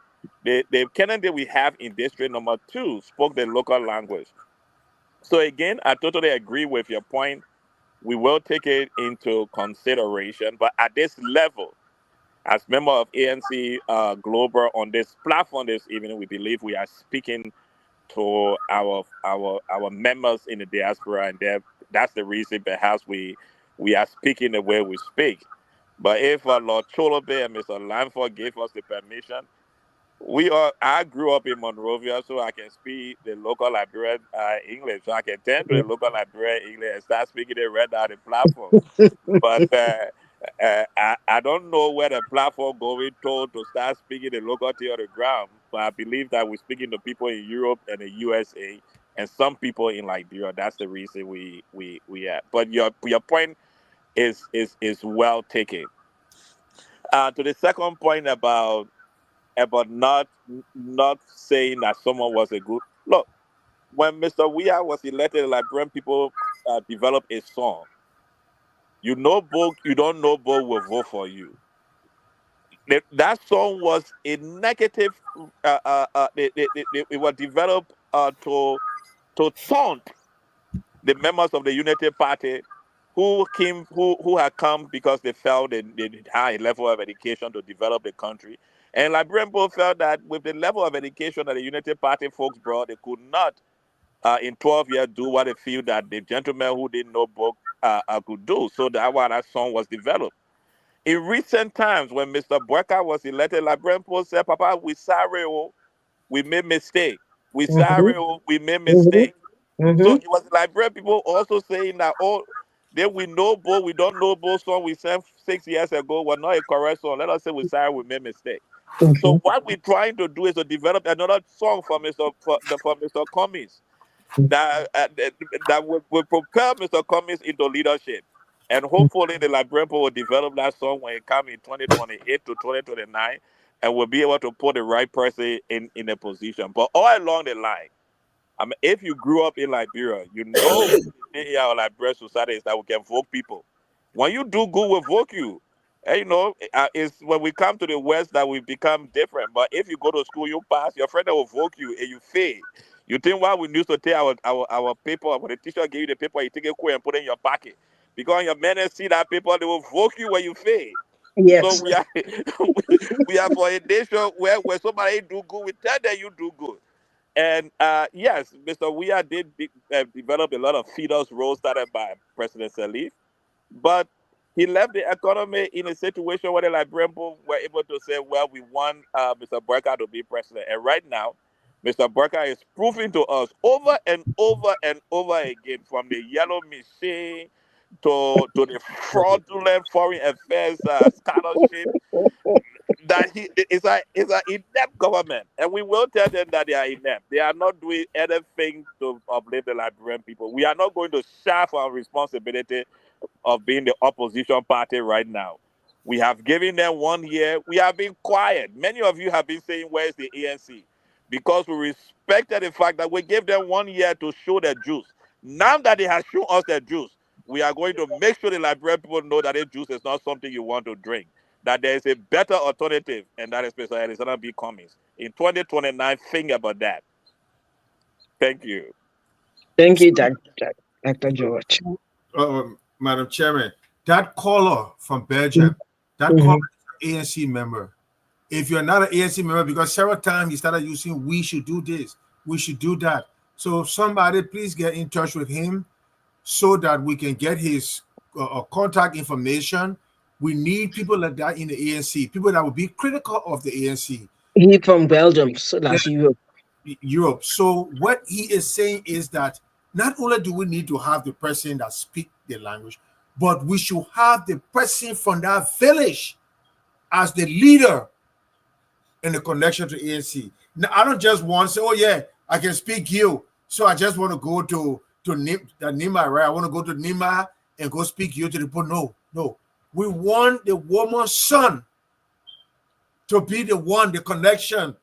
candidate we have in district number 2 spoke the local language. So again, I totally agree with your point. We will take it into consideration, but at this level, as member of ANC Global on this platform this evening, we believe we are speaking to our members in the diaspora, and that's the reason perhaps we are speaking the way we speak. But if Lord Cholobe and Mr. Lanford gave us the permission, I grew up in Monrovia, so I can speak the local Liberian English. So I can turn to the local Liberian English and start speaking it right on the platform. But I don't know where the platform going to start speaking the local tea on the ground. But I believe that we're speaking to people in Europe and the USA and some people in Liberia. That's the reason we are. But your point is well taken. To the second point about not saying that someone was a good look. When Mr. Weah was elected, Liberian people developed a song. You know, both you don't know, both will vote for you. That song was a negative. It was developed to taunt the members of the Unity Party who had come because they felt they had a level of education to develop the country. And Liberian people felt that with the level of education that the Unity Party folks brought, they could not in 12 years do what they feel that the gentleman who didn't know book could do. So that's why that song was developed. In recent times, when Mr. Bueka was elected, Liberian people said, Papa, we sorry, oh, we made mistake. We sorry, Mhm. oh, we made Mhm. mistake. So Mhm. it was Liberian people also saying that, oh, then we know both, we don't know both song we sent 6 years ago was not a correct song. Let us say we sorry, we made mistake. So Mhm. what we're trying to do is to develop another song for Mr. Cummings that will propel Mr. Cummings into leadership. And hopefully the Liberian people will develop that song when it comes in 2028 to 2029 and will be able to put the right person in a position. But all along the line, I mean, if you grew up in Liberia, you know in our Liberian society is that we can vote people. When you do good, we vote you. And it's when we come to the West that we become different. But if you go to school, you pass, your friend will vote you and you fail. You think why we used to take our paper, when the teacher gave you the paper, you take it quick and put it in your pocket. Because your men see that paper, they will vote you when you fail. So Yes. we are we are for a nation where somebody do good, we tell them you do good. And yes, Mr. Weah did develop a lot of feeders roles started by President Salif, but he left the economy in a situation where the Liberian people were able to say, well, we want Mr. Burka to be president. And right now, Mr. Burka is proving to us over and over and over again, from the yellow machine to the fraudulent foreign affairs scholarship, that it's an inept government, and we will tell them that they are inept. They are not doing anything to uplift the Liberian people. We are not going to shaft our responsibility of being the opposition party right now. We have given them 1 year. We have been quiet. Many of you have been saying, where's the ANC? Because we respected the fact that we gave them 1 year to show their juice. Now that they have shown us their juice, we are going to make sure the Liberian people know that the juice is not something you want to drink, that there is a better alternative, and that is Mr. Alexander B. Cummings. In 2029, think about that. Thank you. Thank you, Dr. George. Madam Chairman, that caller from Belgium, that caller is an ANC member. If you're not an ANC member, because several times he started using, we should do this, we should do that. So somebody please get in touch with him so that we can get his contact information. We need people like that in the ANC, people that will be critical of the ANC. He from Belgium, so that's Europe. Europe. So what he is saying is that not only do we need to have the person that speaks the language, but we should have the person from that village as the leader in the connection to ANC. Now, I don't just want to say, oh yeah, I can speak you, so I just want to go to Nima, right? I want to go to Nima and go speak you to the people. No. We want the woman's son to be the one, the connection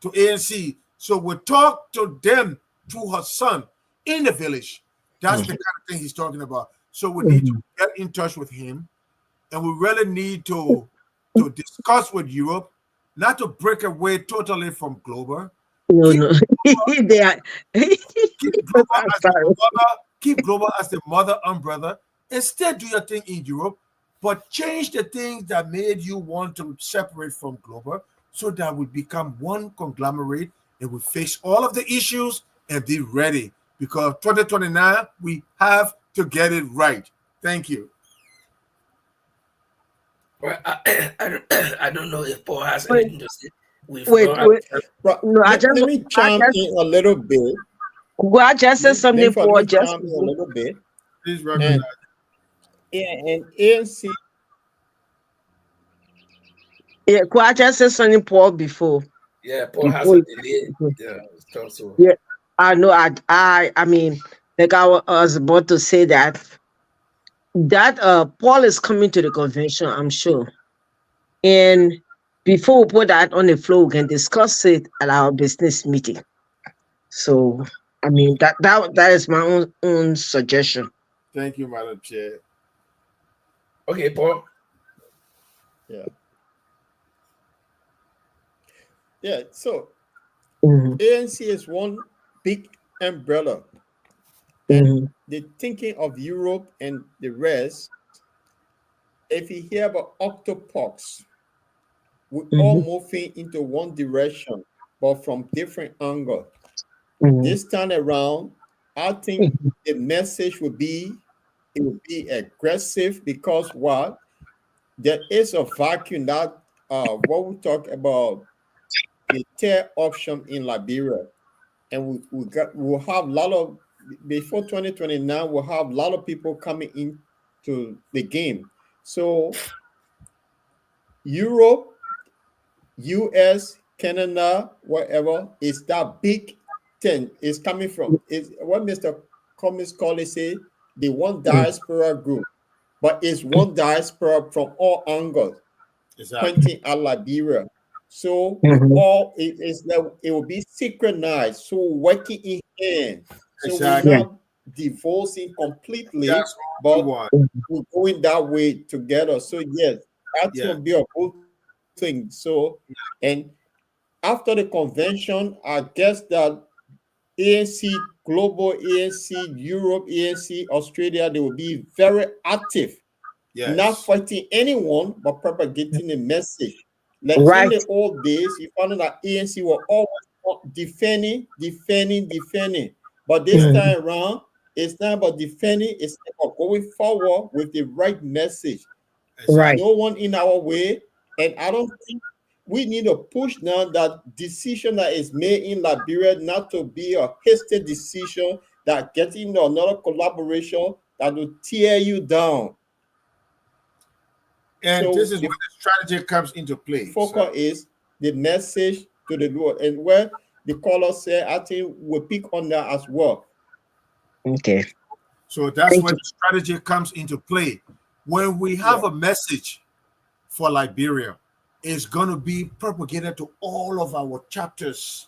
to ANC. So we talk to them through her son in the village. That's the kind of thing he's talking about. So we need to get in touch with him, and we really need to discuss with Europe, not to break away totally from Global. No. They are keep Global as the mother and brother. Instead, do your thing in Europe, but change the things that made you want to separate from Global so that we become one conglomerate and we face all of the issues and be ready. Because 2029, we have to get it right. Thank you. Well, I don't know if Paul has anything to say. Wait. No, let me chime in a little bit. Well, I just said something, Paul. Just a little bit. Please recognize. And ANC. Yeah, I just said something, Paul, before. Yeah, Paul has a delay. Yeah, I know. I mean, like I was about to say that Paul is coming to the convention, I'm sure. And before we put that on the floor, we can discuss it at our business meeting. So, I mean, that is my own suggestion. Thank you, Madam Chair. Okay, Paul. Yeah, so ANC is one big umbrella. And the thinking of Europe and the rest, if you hear about octopox, we're all moving into one direction, but from different angles. This time around, I think the message would be, it would be aggressive because what? There is a vacuum that what we talk about the third option in Liberia. And we'll have a lot of, before 2029, we'll have a lot of people coming into the game. So Europe, US, Canada, whatever, is that big thing is coming from. Is what Mr. Cummings Colley say, the one diaspora group, but it's one diaspora from all angles, pointing at Liberia. So all it will be synchronized, so working in hand. So we're not divorcing completely, but we're going that way together. So yes, that's gonna be a good thing. So and after the convention, I guess that ANC Global, ANC Europe, ANC Australia, they will be very active, not fighting anyone, but propagating the message. Like in the old days, you found that ANC were always defending. But this time around, it's not about defending, it's about going forward with the right message. No one in our way. And I don't think we need to push now that decision that is made in Liberia not to be a hasty decision that gets into another collaboration that will tear you down. And So this is where the strategy comes into play. Focus is the message to the world, and where the caller said, I think we'll pick on that as well. Okay. So that's where the strategy comes into play. When we have a message for Liberia, it's going to be propagated to all of our chapters.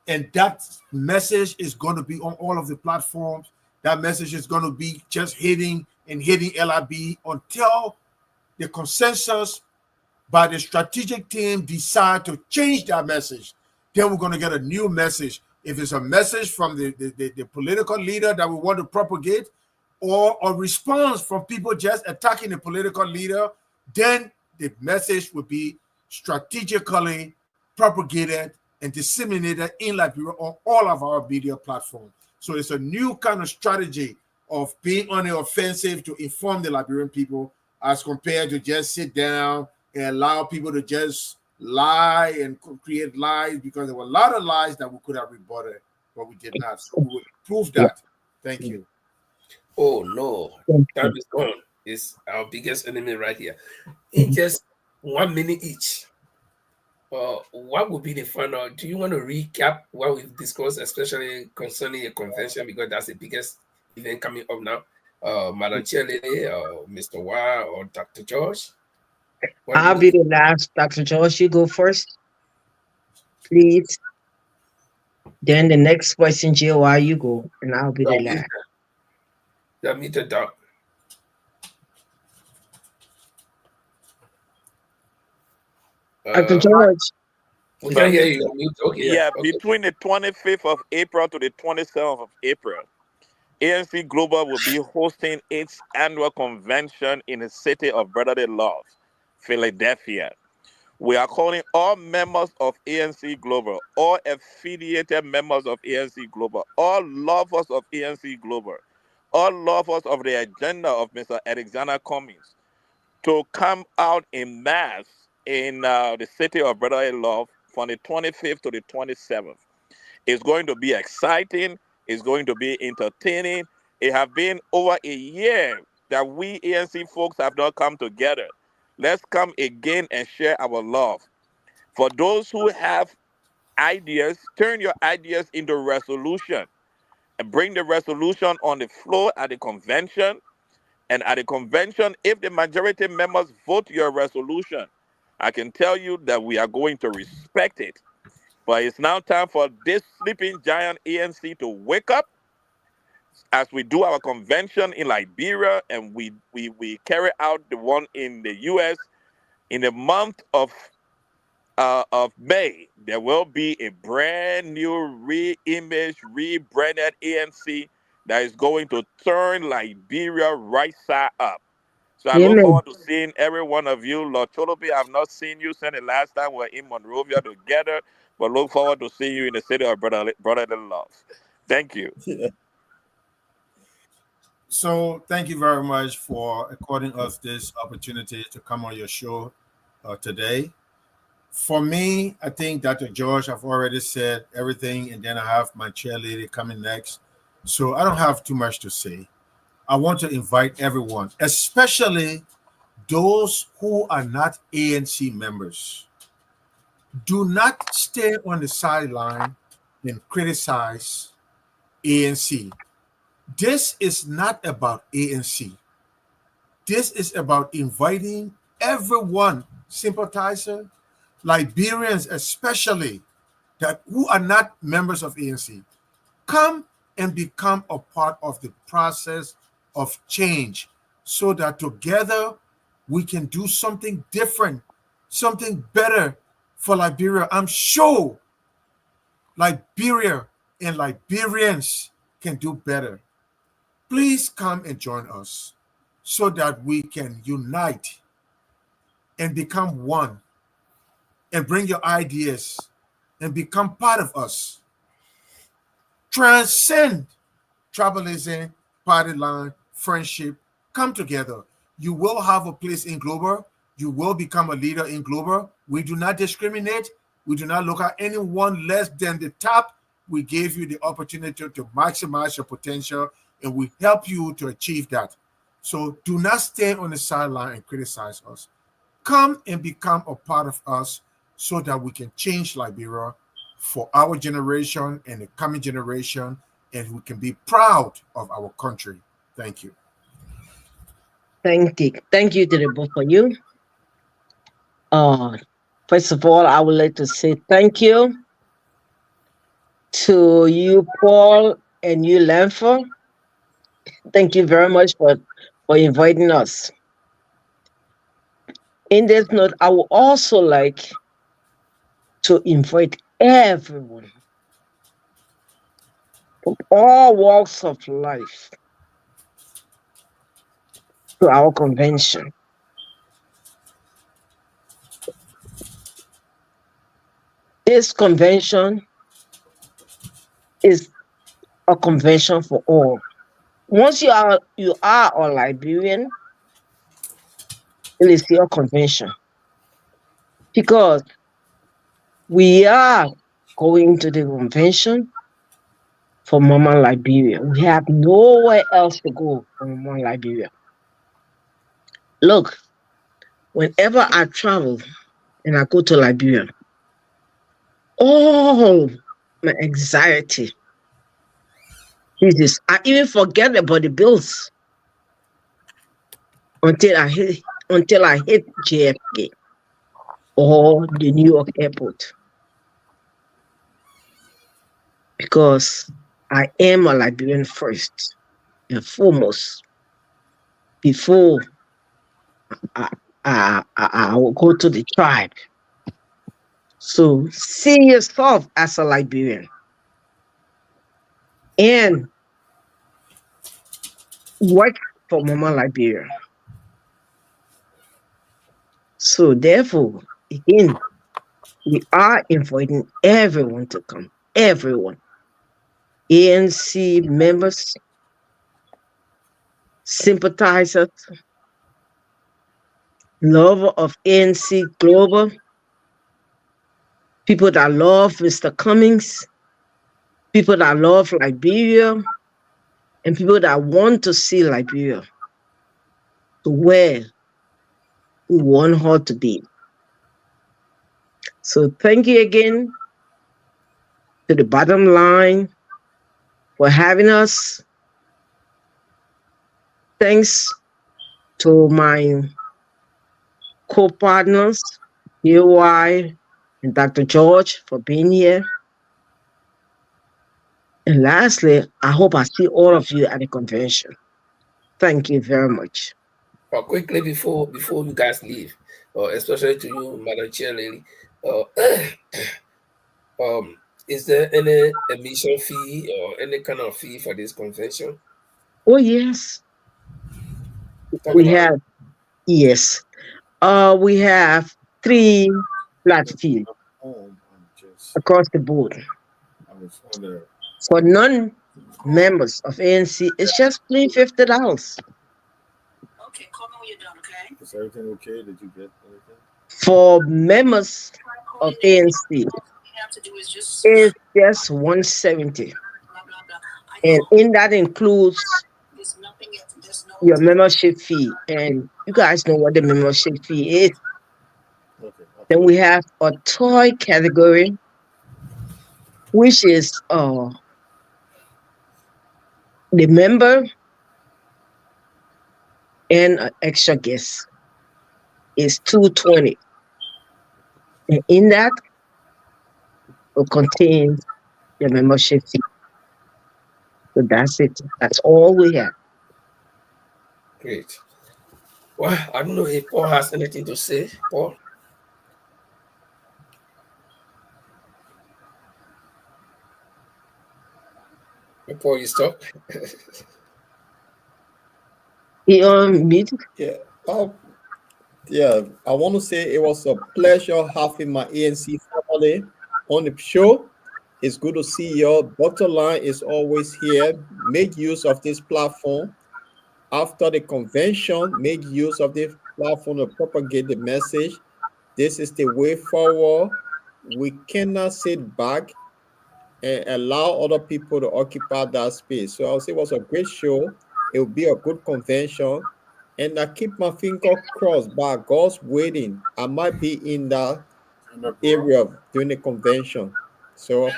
And that message is going to be on all of the platforms. That message is going to be just hitting LIB until the consensus by the strategic team decide to change that message. Then we're going to get a new message. If it's a message from the political leader that we want to propagate, or a response from people just attacking the political leader, then the message will be strategically propagated and disseminated in Liberia on all of our media platforms. So it's a new kind of strategy of being on the offensive to inform the Liberian people, as compared to just sit down and allow people to just lie and create lies, because there were a lot of lies that we could have rebutted, but we did not. So we will prove that. Thank you. Oh no, time is gone. It's our biggest enemy right here. In just 1 minute each, what would be the final? Do you want to recap what we've discussed, especially concerning a convention, because that's the biggest event coming up now? Madam Chairlady, Mr. Wah, or Dr. George? I'll be the last. Dr. George, you go first, please. Then the next question, JY, you go, and I'll be the last. Meter Doc. Dr. George. We can hear you. Okay, between the 25th of April to the 27th of April, ANC Global will be hosting its annual convention in the city of Brotherly Love, Philadelphia. We are calling all members of ANC Global, all affiliated members of ANC Global, all lovers of ANC Global, all lovers of the agenda of Mr. Alexander Cummings, to come out in mass in the city of Brotherly Love from the 25th to the 27th. It's going to be exciting. It's going to be entertaining. It has been over a year that we ANC folks have not come together. Let's come again and share our love. For those who have ideas, turn your ideas into resolution and bring the resolution on the floor at the convention. And at the convention, if the majority members vote your resolution, I can tell you that we are going to respect it. But it's now time for this sleeping giant ANC to wake up as we do our convention in Liberia, and we carry out the one in the U.S. in the month of May. There will be a brand new re-image, rebranded ANC that is going to turn Liberia right side up. So I look forward to seeing every one of you. Lord Cholope, I've not seen you since the last time we were in Monrovia together, but look forward to seeing you in the city of Brotherly Love. Thank you. So thank you very much for according us this opportunity to come on your show today. For me, I think Dr. George, I've already said everything, and then I have my chairlady coming next. So I don't have too much to say. I want to invite everyone, especially those who are not ANC members. Do not stay on the sideline and criticize ANC. This is not about ANC. This is about inviting everyone, sympathizer, Liberians especially, that who are not members of ANC, come and become a part of the process of change, so that together we can do something different, something better for Liberia. I'm sure Liberia and Liberians can do better. Please come and join us so that we can unite and become one, and bring your ideas and become part of us. Transcend tribalism, party line, friendship. Come together. You will have a place in Global. You will become a leader in Global. We do not discriminate. We do not look at anyone less than the top. We gave you the opportunity to maximize your potential, and we help you to achieve that. So do not stay on the sideline and criticize us. come and become a part of us so that we can change Liberia for our generation and the coming generation, and we can be proud of our country. Thank you. Thank you to the both of you. First of all, I would like to say thank you to you, Paul, and you, Lanford. Thank you very much for inviting us. In this note, I would also like to invite everyone from all walks of life to our convention. This convention is a convention for all. Once you are a Liberian, it is your convention, because we are going to the convention for Mama Liberia. We have nowhere else to go for Mama Liberia. Look, whenever I travel and I go to Liberia, all my anxiety, I even forget about the bills until I hit JFK or the New York airport, because I am a Liberian first and foremost before I will go to the tribe. So see yourself as a Liberian and work for Mama Liberia. So therefore, again, we are inviting everyone to come. Everyone. ANC members, sympathizers, lover of ANC Global, people that love Mr. Cummings, people that love Liberia, and people that want to see Liberia to where we want her to be. So thank you again to the Bottom Line for having us. Thanks to my co-partners, UY and Dr. George, for being here. And lastly, I hope I see all of you at the convention. Thank you very much. Quickly, before you guys leave, especially to you, Madam Chair Lady, is there any admission fee or any kind of fee for this convention? Oh, yes. We have 3 flat fees across the board. For non-members of ANC, it's just $350. Okay, call me when you're done, okay? Is everything okay? Did you get everything? For members of ANC, it's just $170. And in that includes your membership fee. And you guys know what the membership fee is. Okay. Then we have a toy category, which is the member and an extra guest is $220. And in that will contain the membership fee. So that's it. That's all we have. Great. Well, I don't know if Paul has anything to say. Paul? Paul, you stop? He on mute? Yeah. Yeah, I want to say it was a pleasure having my ANC family on the show. It's good to see you. Bottom Line is always here. Make use of this platform. After the convention, make use of this platform to propagate the message. This is the way forward. We cannot sit back and allow other people to occupy that space. So I'll say it was a great show. It will be a good convention. And I keep my finger crossed by God's waiting. I might be in that area during the convention. So I'm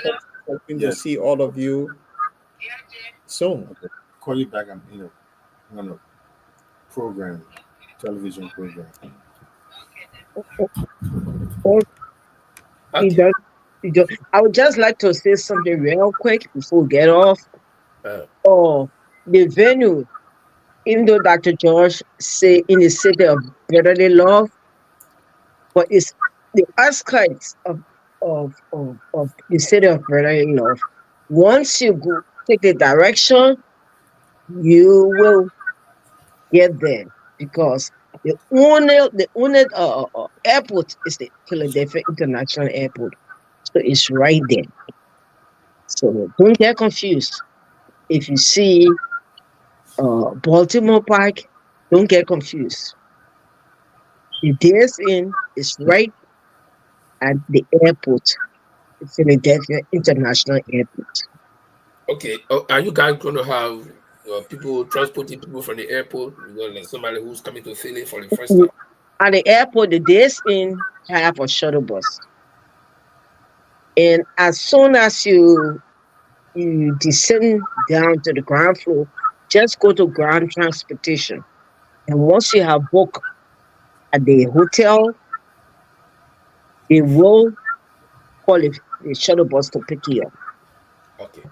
hoping to see all of you soon. Okay. Call you back. I'm on a program, television program. Okay. I would just like to say something real quick before we get off. The venue, even though Dr. George say in the city of brotherly love, but it's the outskirts of the city of brotherly love. Once you go take the direction, you will get there because the only airport is the Philadelphia International Airport. So it's right there. So don't get confused. If you see Baltimore Park, don't get confused. The Days Inn is right at the airport, the Philadelphia International Airport. Okay. Are you guys going to have people transporting people from the airport? Like somebody who's coming to Philly for the first time? At the airport, the Days Inn have a shuttle bus. And as soon as you descend down to the ground floor, just go to ground transportation. And once you have booked at the hotel, they will call the shuttle bus to pick you up. Okay.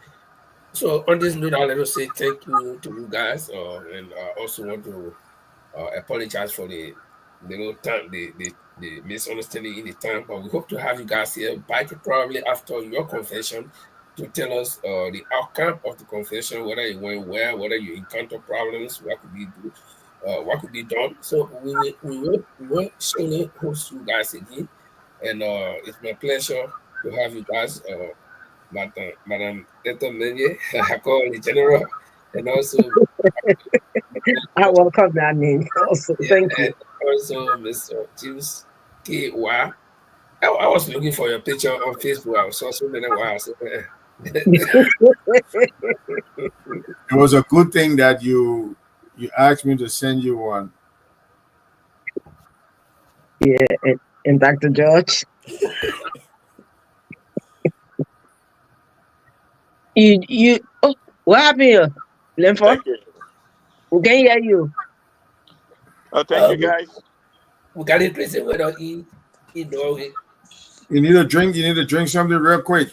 So on this note, I'll let us say thank you to you guys, and I also want to apologize for the little time, the misunderstanding in the time. But we hope to have you guys here back probably after your confession to tell us the outcome of the confession, whether it went well, whether you encounter problems, what could we do, what could be done. So we will surely host you guys again, and it's my pleasure to have you guys. Madam Ethel Menyeah, I call the general, and also I welcome that name also. Thank you. And also Mr. James K. Y. I was looking for your picture on Facebook. I saw so many wives. It was a good thing that you asked me to send you one. Yeah, and Dr. George. What happened here? Thank you. We can hear you. Oh, thank you, guys. We got it crazy whether you know it. You need a drink. You need to drink something real quick.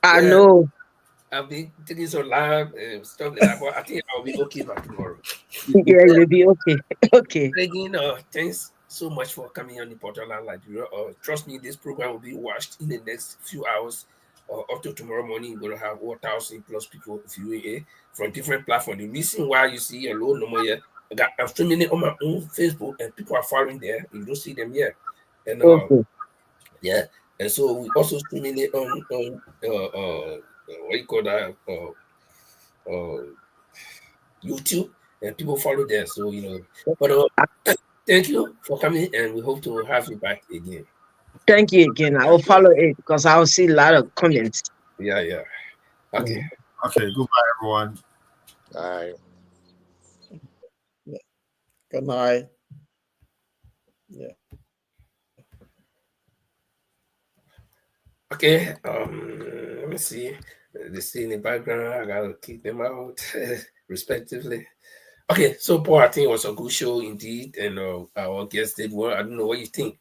I know. I've been taking so long and stuff like that, but I think I'll be okay by tomorrow. Yeah, you'll be okay. Okay. Again, thanks so much for coming on the Bottom Line Liberia. Trust me, this program will be watched in the next few hours. Up to tomorrow morning, you're going to have 1,000 plus people viewing it from different platforms. The reason why you see a low number here, I'm streaming it on my own Facebook and people are following there. You don't see them yet. And yeah, and so we also streaming it on what you call that, YouTube, and people follow there. So, but thank you for coming, and we hope to have you back again. Thank you again. I will follow it because I will see a lot of comments. Yeah. Okay. Okay. Goodbye, everyone. Bye. Yeah. Good night. Yeah. Okay. Let me see. They see in the background. I gotta keep them out respectively. Okay. So, Paul, I think it was a good show indeed, and our guests did well. I don't know what you think.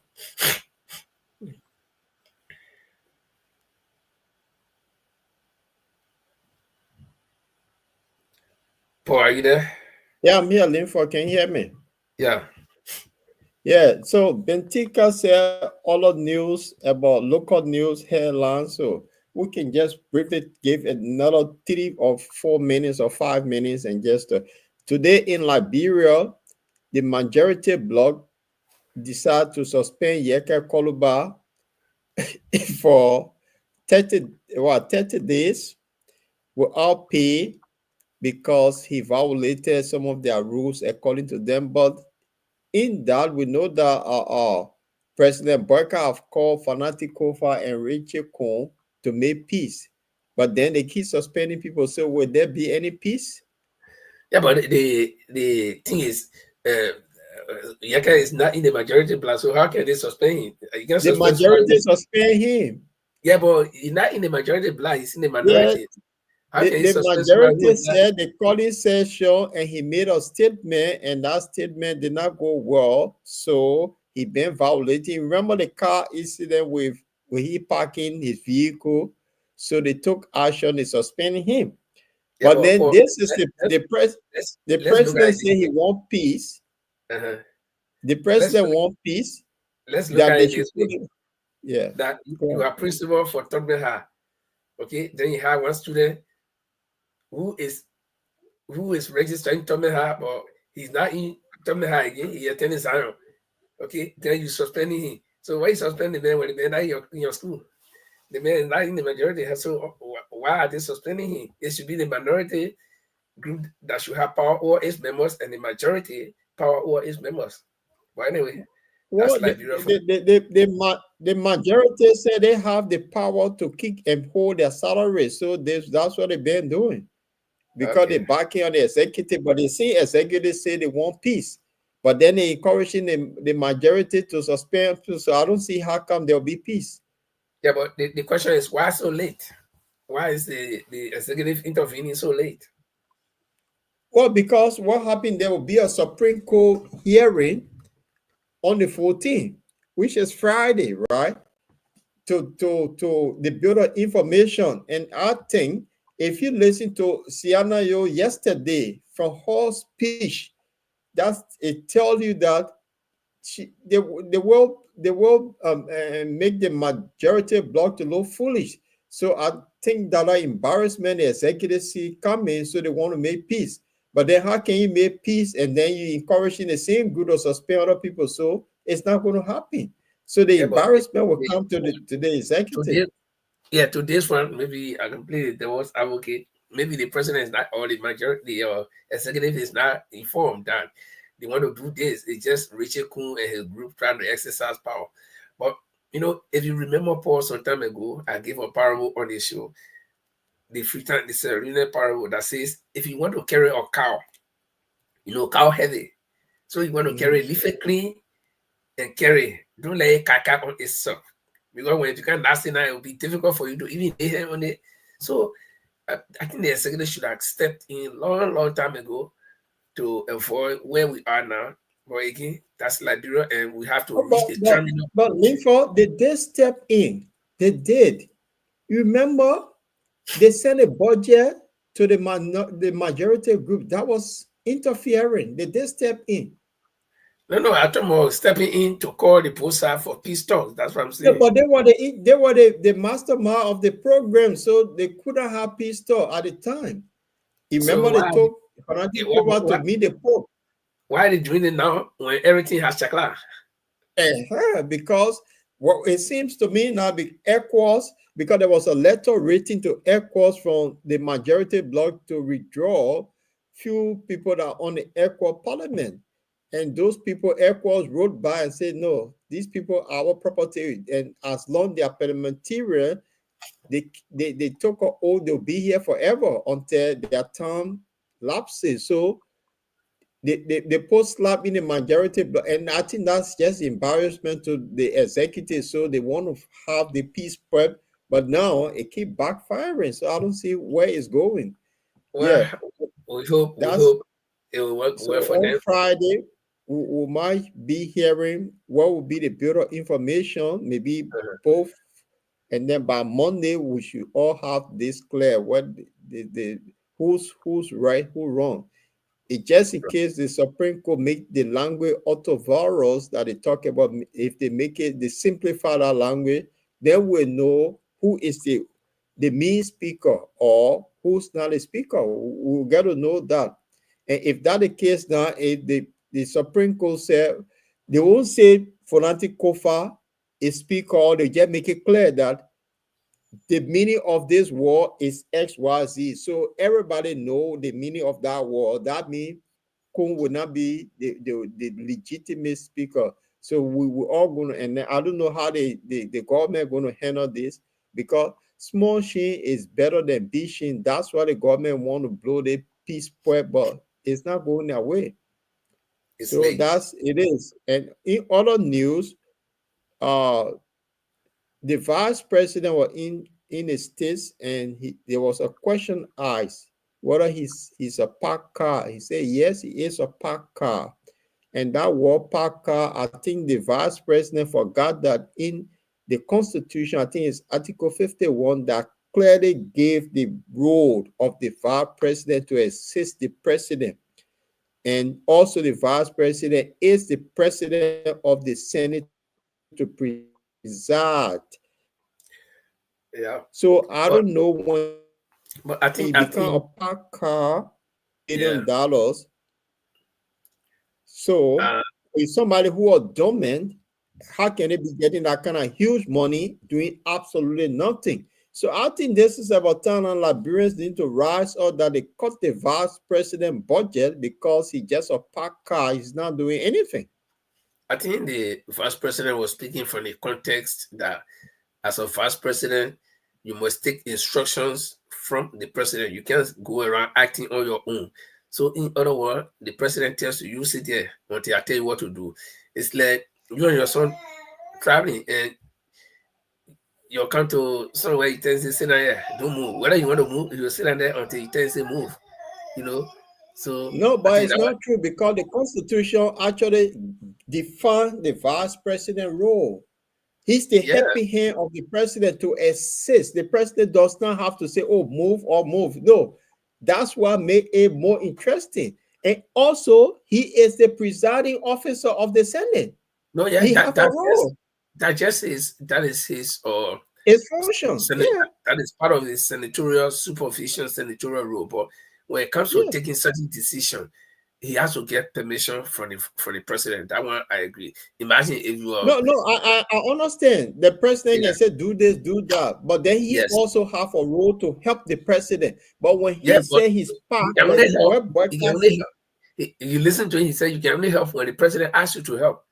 Paul, are you there? Yeah, I'm here, Linford. Can you hear me? Yeah. Yeah, so Bentica said all of news about local news headlines. So we can just briefly give another 3 or 4 minutes or 5 minutes and just today in Liberia, the majority bloc decided to suspend Yeka Koluba for 30 days without pay because he violated some of their rules according to them. But in that, we know that President Barker have called Fanatic Kofa and Richie Kong to make peace. But then they keep suspending people. So will there be any peace? Yeah, but the thing is, Yaka is not in the majority black, so how can they suspend him? You can The majority suspend him. Yeah, but he's not in the majority black, he's in the minority. Yeah, How can the majority said they called in session and he made a statement, and that statement did not go well, so he been violating. Remember the car incident with he parking his vehicle, so they took action, they suspending him. Yeah, but then Paul, this is the president said he want peace. Uh-huh. The president want peace. Let's look at it this way. Yeah, that you are principal for Tottenham High. Okay, then you have one student who is registering Tottenham High, but he's not in Tottenham High again. He attending Zion. Okay, then you suspending him. So why you suspending the man when the man not in your school? The man is not in the majority. So why are they suspending him? It should be the minority group that should have power over its members, and the majority power over its members. But anyway, well, the majority said they have the power to kick and hold their salary. So that's what they've been doing. Because they're backing on the executive, but they see executives say they want peace. But then they're encouraging the majority to suspend. So I don't see how come there'll be peace. Yeah, but the question is, why so late? Why is the executive intervening so late? Well, because what happened, there will be a Supreme Court hearing on the 14th, which is Friday, right? To the Bureau of Information. And I think if you listen to Sienna Yo yesterday from her speech, it tells you that they will make the majority block to look foolish. So I think that embarrassment the executive see coming, so they want to make peace. But then how can you make peace and then you encouraging the same group to suspend other people? So it's not going to happen. So the embarrassment will come to the executive. To this one, maybe I can play the devil's advocate. Maybe the president is not, or the majority or executive is not informed that they want to do this. It's just Richard Kuhn and his group trying to exercise power. But if you remember, Paul, some time ago, I gave a parable on the show, the Serena parable that says, if you want to carry a cow, cow heavy, so you want to carry leaf it clean and carry, don't let it caca on itself. Because when you can't last in it will be difficult for you to even lay hand on it. So I think the executive should have stepped in long time ago to avoid where we are now. But again, that's Liberia, and we have to reach the terminal. But Linford, they did step in. They did. You remember, they sent a budget to the majority group that was interfering. They did step in. No, I'm talking about stepping in to call the poster for peace talks. That's what I'm saying. Yeah, but they were the mastermind of the program, so they couldn't have peace talk at the time. You remember they took to meet the Pope. Why are they doing it now when everything has chakla? Because it seems to me now the ECOWAS, because there was a letter written to ECOWAS from the majority bloc to withdraw few people that are on the ECOWAS parliament. And those people, ECOWAS wrote by and said, no, these people are our property. And as long as they are parliamentarian, they took an oath, they'll be here forever until their term lapses. So they put slap in the majority, and I think that's just embarrassment to the executive. So they want to have the peace prep, but now it keeps backfiring. So I don't see where it's going. Well, we hope it will work well for them. Friday, we might be hearing what will be the Bureau of Information, maybe both, and then by Monday we should all have this clear what the who's right, who's wrong. It just in case the Supreme Court make the language autovirus that they talk about, if they make it, they simplify that language, then we'll know who is the main speaker or who's not a speaker. We'll get to know that. And if that's the case now, if the Supreme Court said, they won't say Fonati Kofa is speaker, they just make it clear that the meaning of this word is XYZ. So everybody know the meaning of that word. That means Kung will not be the legitimate speaker. So we were all going to, and I don't know how the government going to handle this, because small shin is better than big shin. That's why the government want to blow the peace point, but it's not going that way. So that's it is. And in other news, the vice president was in the States, and there was a question asked whether he's a parked car. He said yes, he is a parked car. And that word parked car, I think the vice president forgot that in the Constitution, I think it's Article 51, that clearly gave the role of the vice president to assist the president. And also the vice president is the president of the Senate to preside. Yeah. So I don't know when but I think a parked car, $1 million. So with somebody who are dormant, how can they be getting that kind of huge money doing absolutely nothing? So I think this is about time and Liberians need to rise up that they cut the vice president budget because he just a parked car. He's not doing anything. I think the vice president was speaking from the context that as a vice president, you must take instructions from the president. You can't go around acting on your own. So in other words, the president tells you sit there until I tell you what to do. It's like you and your son traveling and you come to somewhere, he tells you, sit down here, don't move. Whether you want to move, you sit down there until he tells you move, So no, but it's not true because the Constitution actually defines the vice president role. He's the helping hand of the president to assist. The president does not have to say, oh, move or move. No, that's what made it more interesting. And also, he is the presiding officer of the Senate. No, yeah, he has a role. That is his function. That is part of his senatorial supervision, senatorial role. But when it comes to taking certain decision, he has to get permission from the president. That one I agree. Imagine if you are I understand. The president can say do this, do that, but then he also have a role to help the president. But when he say he's part, you listen to him, he said you can only help when the president asks you to help.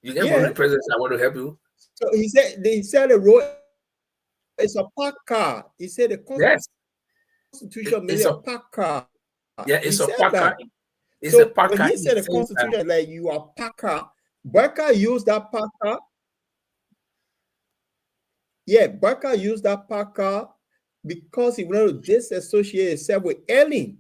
You can go to the president, I want to help you. So he said the role is a park car. He said the Constitution made a park car. Yeah, it's a park car. It's a park car. When he said the Constitution, like you are park car, Barker used that park car. Yeah, Barker used that park car because he wanted to disassociate himself with Ellen,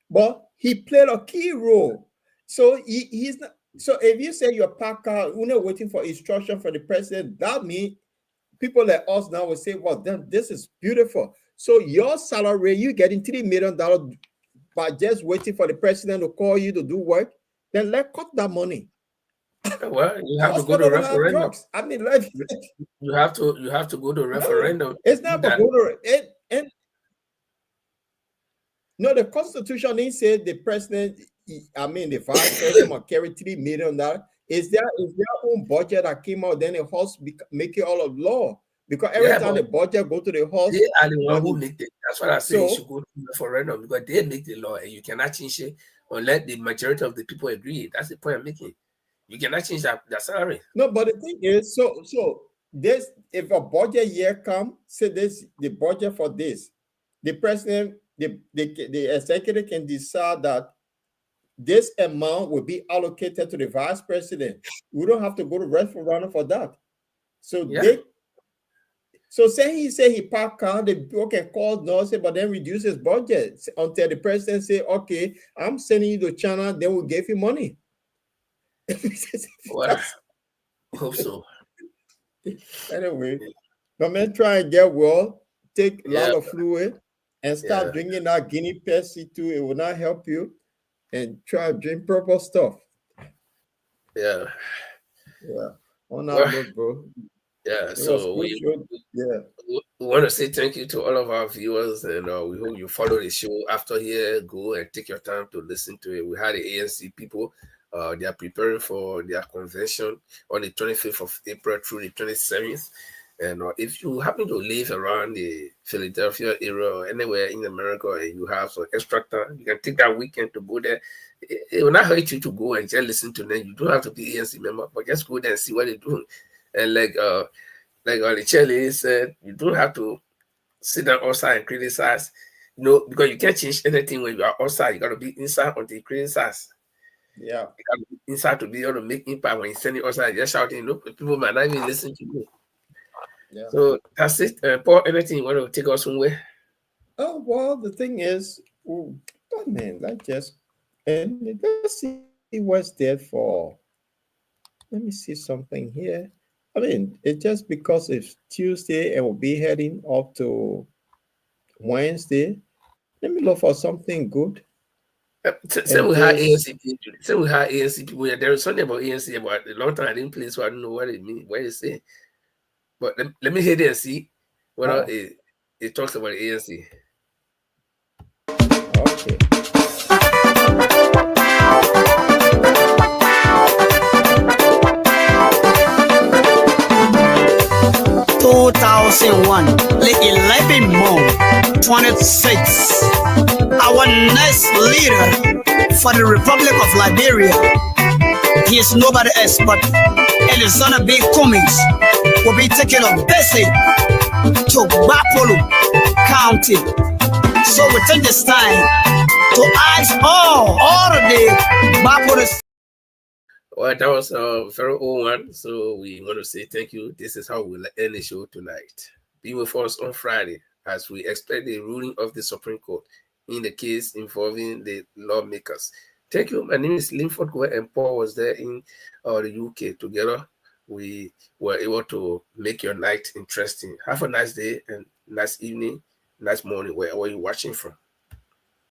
but he played a key role. So he's not. So if you say you're a park car, you're not waiting for instruction from the president, that means people like us now will say, well, then this is beautiful. So your salary, you're getting $3 million by just waiting for the president to call you to do work, then let's cut that money. Well, you have to go to referendum. I mean, you have to go to referendum. It's not about go to no, the Constitution didn't say the president, the vice president will carry $3 million. Is their own budget that came out, then the House make it all of law. Because every time the budget go to the House, they are the one who make it. That's what I say. You should go to referendum because they make the law, and you cannot change it unless the majority of the people agree. That's the point I'm making. You cannot change that salary. No, but the thing is, so this, if a budget year come, say this the budget for this, the president, the executive can decide that this amount will be allocated to the vice president. We don't have to go to referendum for that. So say he park car, the people can call no, but then reduce his budget until the president say, okay, I'm sending you to China, then we'll give you money. Well, I hope so. Anyway, the man try and get well, take a lot of fluid and start drinking that guinea Pepsi too. It will not help you. And try to drink proper stuff. Yeah. On that note, bro. Yeah. So we want to say thank you to all of our viewers, and we hope you follow the show after here. Go and take your time to listen to it. We had the ANC people. They are preparing for their convention on the 25th of April through the 27th. And if you happen to live around the Philadelphia area or anywhere in America and you have some extra time, you can take that weekend to go there. It will not hurt you to go and just listen to them. You don't have to be ANC member, but just go there and see what they're doing. And like the chair lady said, you don't have to sit down outside and criticize, because you can't change anything when you are outside. You got to be inside until you criticize. Yeah. Inside to be able to make impact when you send it outside, just shouting, look, people might not even listen to you. Yeah. So that's it. Paul, anything you want to take us somewhere? Oh, well, the thing is, let's see what's there for. Let me see something here. I mean, it's just because it's Tuesday and we'll be heading up to Wednesday. Let me look for something good. Same with how ANC people. Same with how ANC people. There is something about ANC about a long time I didn't play, so I don't know what it means. What it say? But let me hear it and see whether it talks about ANC. Okay. 2001, the 11th month, 26. Our next leader for the Republic of Liberia, he is nobody else but Alexander B. Cummings, will be taking a visit to Bapolo County. So we take this time to ask all of the Bapolo. Well, that was a very old one, so we want to say thank you. This is how we'll end the show tonight. Be with us on Friday as we expect the ruling of the Supreme Court in the case involving the lawmakers. Thank you. My name is Linford Goe, and Paul was there in the UK. Together, we were able to make your night interesting. Have a nice day and nice evening, nice morning, wherever you're watching from.